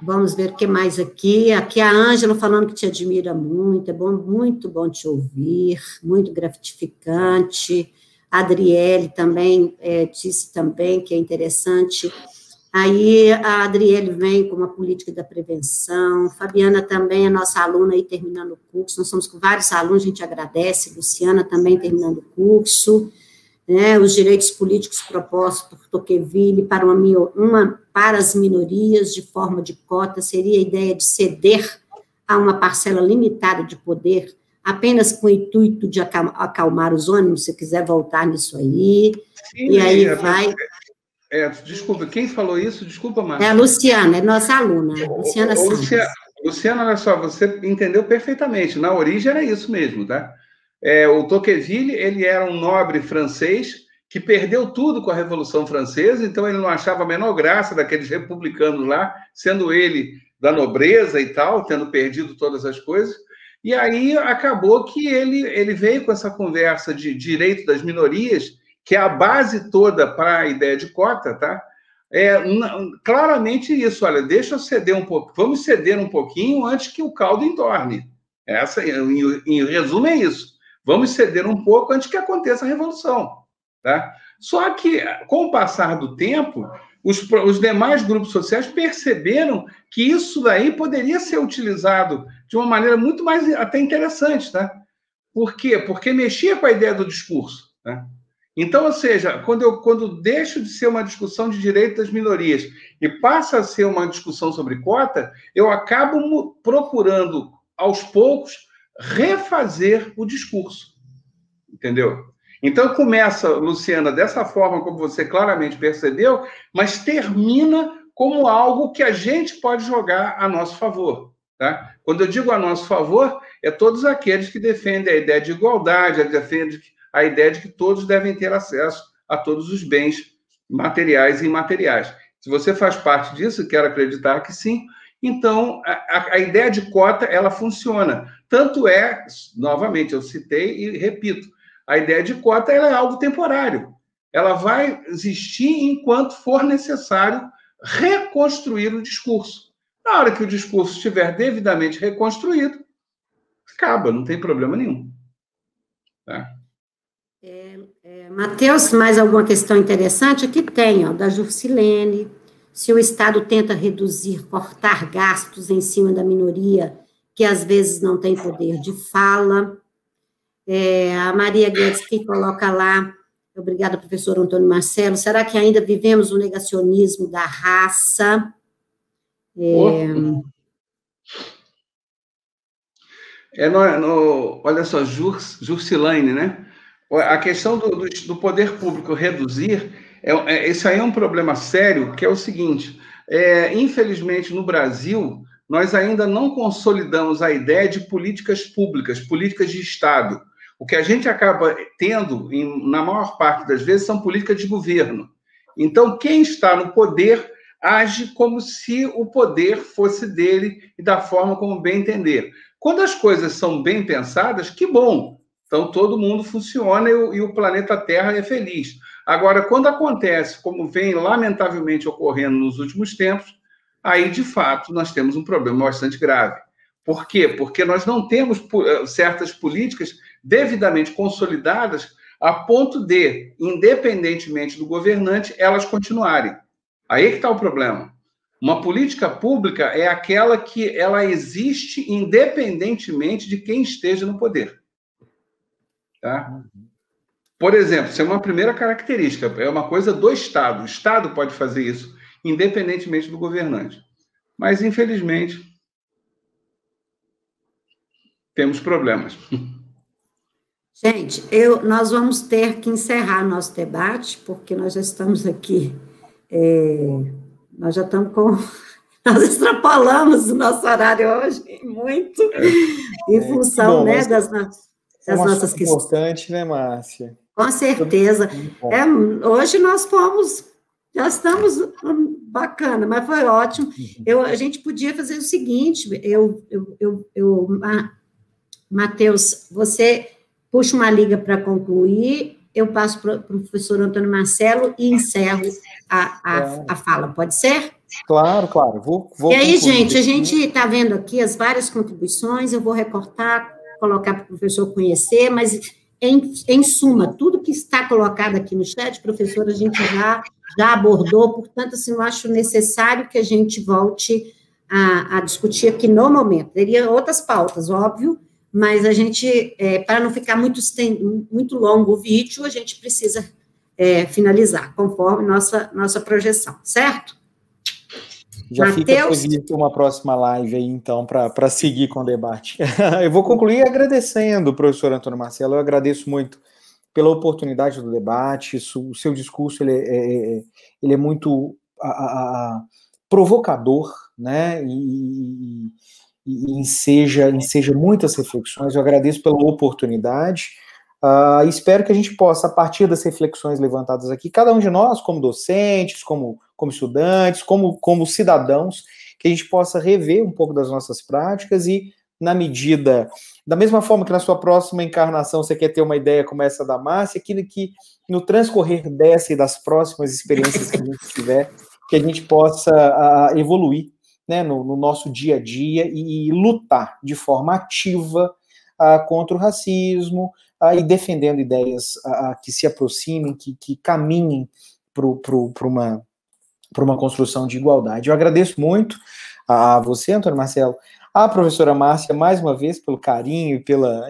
Vamos ver o que mais aqui. Aqui a Ângela falando que te admira muito, muito bom te ouvir, muito gratificante. A Adriele também disse também que é interessante. Aí a Adriele vem com uma política da prevenção, Fabiana também é nossa aluna aí terminando o curso, nós somos com vários alunos, a gente agradece, Luciana também terminando o curso, né, os direitos políticos propostos por Tocqueville para as minorias de forma de cota, seria a ideia de ceder a uma parcela limitada de poder, apenas com o intuito de acalmar os ânimos, se quiser voltar nisso aí, sim, e aí vai... Desculpa, quem falou isso? Desculpa, Márcia. É a Luciana, é nossa aluna, Luciana Santos. Luciana, olha só, você entendeu perfeitamente, na origem era isso mesmo, tá? O Tocqueville, ele era um nobre francês que perdeu tudo com a Revolução Francesa, então ele não achava a menor graça daqueles republicanos lá, sendo ele da nobreza e tal, tendo perdido todas as coisas, e aí acabou que ele veio com essa conversa de direito das minorias, que é a base toda para a ideia de cota, tá? Claramente isso, olha, deixa eu ceder um pouco, vamos ceder um pouquinho antes que o caldo entorne. Em resumo, é isso. Vamos ceder um pouco antes que aconteça a revolução, tá? Só que, com o passar do tempo, os demais grupos sociais perceberam que isso daí poderia ser utilizado de uma maneira muito mais até interessante, tá? Por quê? Porque mexia com a ideia do discurso, né? Então, ou seja, quando deixo de ser uma discussão de direito das minorias e passa a ser uma discussão sobre cota, eu acabo procurando, aos poucos, refazer o discurso, entendeu? Então começa, Luciana, dessa forma como você claramente percebeu, mas termina como algo que a gente pode jogar a nosso favor. Tá? Quando eu digo a nosso favor, é todos aqueles que defendem a ideia de igualdade, defendem a ideia de que todos devem ter acesso a todos os bens materiais e imateriais. Se você faz parte disso, quero acreditar que sim, então a ideia de cota, ela funciona. Tanto é, novamente, eu citei e repito, a ideia de cota ela é algo temporário. Ela vai existir enquanto for necessário reconstruir o discurso. Na hora que o discurso estiver devidamente reconstruído, acaba, não tem problema nenhum. Tá? Matheus, mais alguma questão interessante? Aqui tem, ó, da Jurcilene. Se o Estado tenta reduzir, cortar gastos em cima da minoria, que às vezes não tem poder de fala. A Maria Guedes que coloca lá, obrigada, professor Antônio Marcelo, será que ainda vivemos o negacionismo da raça? Olha só, Jurcilane, né? A questão do poder público reduzir, isso aí é um problema sério, que é o seguinte, infelizmente, no Brasil, nós ainda não consolidamos a ideia de políticas públicas, políticas de Estado. O que a gente acaba tendo, na maior parte das vezes, são políticas de governo. Então, quem está no poder age como se o poder fosse dele e da forma como bem entender. Quando as coisas são bem pensadas, que bom! Então, todo mundo funciona e o planeta Terra é feliz. Agora, quando acontece, como vem lamentavelmente ocorrendo nos últimos tempos, aí, de fato, nós temos um problema bastante grave. Por quê? Porque nós não temos certas políticas devidamente consolidadas a ponto de, independentemente do governante, elas continuarem. Aí que está o problema. Uma política pública é aquela que ela existe independentemente de quem esteja no poder. Tá? Por exemplo, isso é uma primeira característica, é uma coisa do Estado. O Estado pode fazer isso, independentemente do governante. Mas, infelizmente, temos problemas. Gente, nós vamos ter que encerrar nosso debate, porque nós já estamos aqui, nós já estamos com... Nós extrapolamos o nosso horário hoje muito, em função, né, das nossas questões. É importante, né, Márcia? Com certeza. Hoje nós já estamos bacana, mas foi ótimo. A gente podia fazer o seguinte, Matheus, você puxa uma liga para concluir, eu passo para o professor Antônio Marcelo e encerro a fala, pode ser? Claro. Vou e aí, gente, a gente está vendo aqui as várias contribuições, eu vou recortar, colocar para o professor conhecer, mas, em suma, tudo que está colocado aqui no chat, professor, a gente já abordou, portanto, assim, eu acho necessário que a gente volte a discutir aqui no momento. Teria outras pautas, óbvio, mas a gente, para não ficar muito longo o vídeo, a gente precisa finalizar, conforme nossa projeção, certo? Já Mateus. Fica previsto uma próxima live aí, então, para seguir com o debate. Eu vou concluir agradecendo o professor Antônio Marcelo, eu agradeço muito pela oportunidade do debate, o seu discurso ele é muito provocador, né, e enseja muitas reflexões. Eu agradeço pela oportunidade, espero que a gente possa, a partir das reflexões levantadas aqui, cada um de nós, como docentes, como estudantes, como cidadãos, que a gente possa rever um pouco das nossas práticas e, na medida, da mesma forma que na sua próxima encarnação você quer ter uma ideia como essa da Márcia, que no transcorrer dessa e das próximas experiências que a gente tiver, que a gente possa evoluir, né, no nosso dia a dia e lutar de forma ativa contra o racismo e defendendo ideias que se aproximem, que caminhem para uma construção de igualdade. Eu agradeço muito a você, Antônio Marcelo, a professora Márcia, mais uma vez, pelo carinho e pela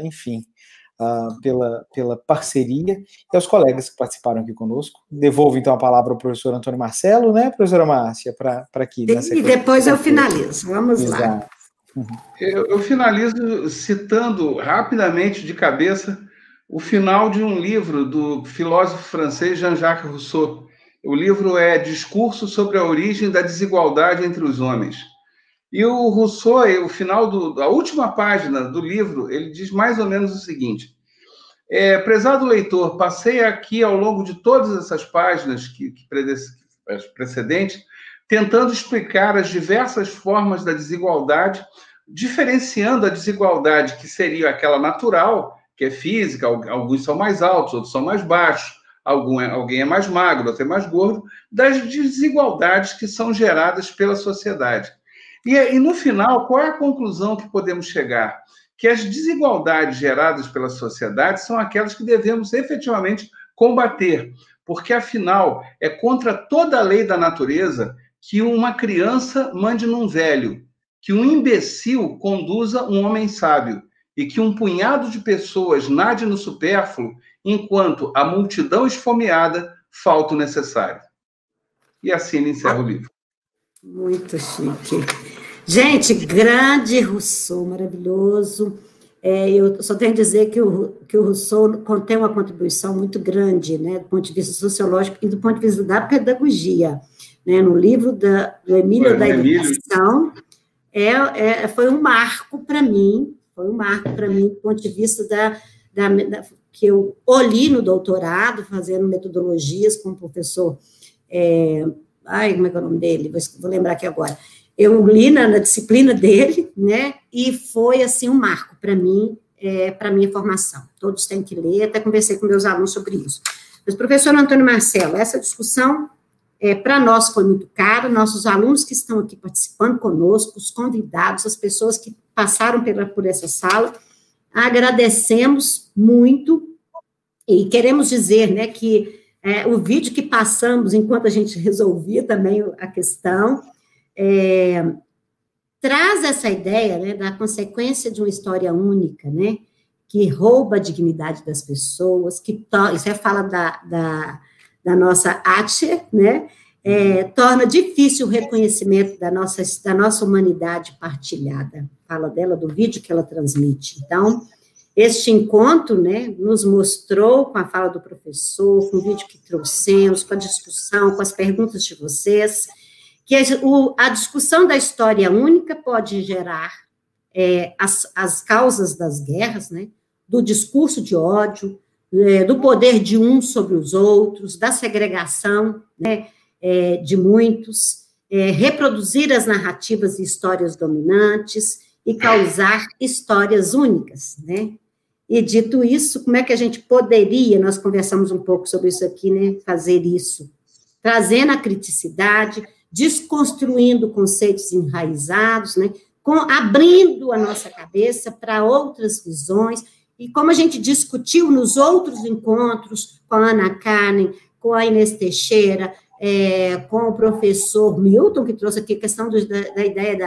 parceria, e aos colegas que participaram aqui conosco. Devolvo, então, a palavra ao professor Antônio Marcelo, né, professora Márcia, para aqui. E depois eu finalizo. Vamos lá. Eu finalizo citando rapidamente, de cabeça, o final de um livro do filósofo francês Jean-Jacques Rousseau. O livro é Discurso sobre a Origem da Desigualdade entre os Homens. E o Rousseau, o final da última página do livro, ele diz mais ou menos o seguinte: prezado leitor, passei aqui ao longo de todas essas páginas precedentes, tentando explicar as diversas formas da desigualdade, diferenciando a desigualdade que seria aquela natural, que é física, alguns são mais altos, outros são mais baixos, alguém é mais magro, outro é mais gordo, das desigualdades que são geradas pela sociedade. E no final, qual é a conclusão que podemos chegar? Que as desigualdades geradas pela sociedade são aquelas que devemos efetivamente combater, porque, afinal, é contra toda a lei da natureza que uma criança mande num velho, que um imbecil conduza um homem sábio e que um punhado de pessoas nade no supérfluo enquanto a multidão esfomeada falta o necessário. E assim ele encerra o livro. Muito chique. Gente, grande Rousseau, maravilhoso. Eu só tenho a dizer que o Rousseau tem uma contribuição muito grande, né, do ponto de vista sociológico e do ponto de vista da pedagogia. Né, no livro do Emílio da Educação, foi um marco para mim, do ponto de vista que eu li no doutorado, fazendo metodologias com o professor, como é que é o nome dele? Vou lembrar aqui agora. Eu li na disciplina dele, né, e foi, assim, um marco para mim, para a minha formação. Todos têm que ler, até conversei com meus alunos sobre isso. Mas, professor Antônio Marcelo, essa discussão, para nós, foi muito cara, nossos alunos que estão aqui participando conosco, os convidados, as pessoas que passaram por essa sala, agradecemos muito, e queremos dizer, né, que o vídeo que passamos, enquanto a gente resolvia também a questão, traz essa ideia, né, da consequência de uma história única, né, que rouba a dignidade das pessoas, isso fala da nossa Atcher, né, torna difícil o reconhecimento da nossa humanidade partilhada. Fala dela, do vídeo que ela transmite. Então, este encontro, né, nos mostrou, com a fala do professor, com o vídeo que trouxemos, com a discussão, com as perguntas de vocês, que a discussão da história única pode gerar as causas das guerras, né, do discurso de ódio, do poder de uns sobre os outros, da segregação, né, de muitos, reproduzir as narrativas e histórias dominantes e causar histórias únicas, né? E dito isso, como é que a gente poderia, nós conversamos um pouco sobre isso aqui, né, fazer isso? Trazendo a criticidade, desconstruindo conceitos enraizados, né, abrindo a nossa cabeça para outras visões, e como a gente discutiu nos outros encontros, com a Ana Karen, com a Inês Teixeira, com o professor Milton, que trouxe aqui a questão da ideia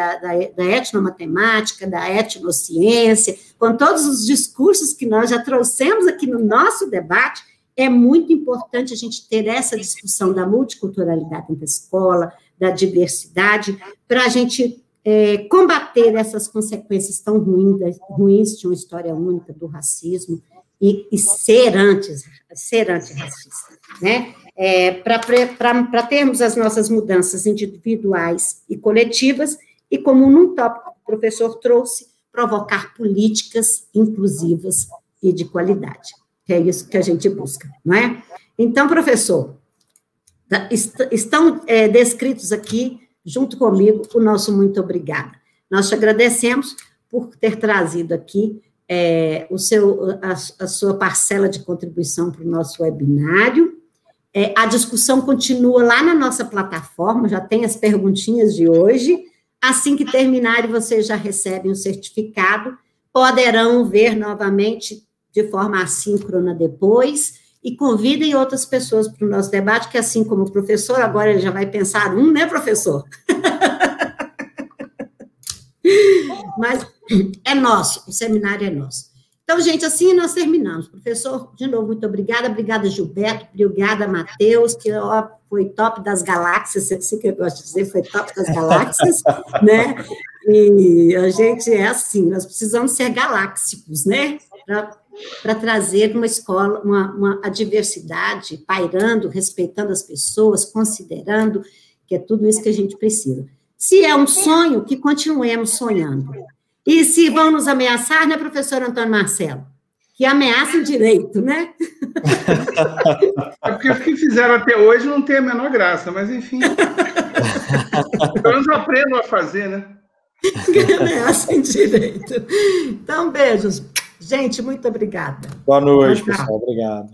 da etnomatemática, da etnociência, com todos os discursos que nós já trouxemos aqui no nosso debate, é muito importante a gente ter essa discussão da multiculturalidade dentro da escola, da diversidade, para a gente combater essas consequências tão ruins de uma história única do racismo e ser antirracista, né? Para termos as nossas mudanças individuais e coletivas, e como num tópico que o professor trouxe, provocar políticas inclusivas e de qualidade, que é isso que a gente busca, não é? Então, professor, estão descritos aqui, junto comigo, o nosso muito obrigada. Nós te agradecemos por ter trazido aqui a sua parcela de contribuição para o nosso webinário. A discussão continua lá na nossa plataforma, já tem as perguntinhas de hoje. Assim que terminarem, vocês já recebem o certificado, poderão ver novamente de forma assíncrona depois, e convidem outras pessoas para o nosso debate, que assim como o professor, agora ele já vai pensar né, professor? Mas é nosso, o seminário é nosso. Então, gente, assim nós terminamos. Professor, de novo, muito obrigada, Gilberto, obrigada, Matheus, que foi top das galáxias, assim que eu gosto de dizer, foi top das galáxias, né? E a gente é assim, nós precisamos ser galáxicos, né? Para trazer uma escola, a diversidade, pairando, respeitando as pessoas, considerando que é tudo isso que a gente precisa. Se é um sonho, que continuemos sonhando. E se vão nos ameaçar, né, professor Antônio Marcelo? Que ameaçam direito, né? É porque o que fizeram até hoje não tem a menor graça, mas enfim. Pelo menos aprendam a fazer, né? Que ameaçam direito. Então, beijos. Gente, muito obrigada. Boa noite, pessoal. Obrigado.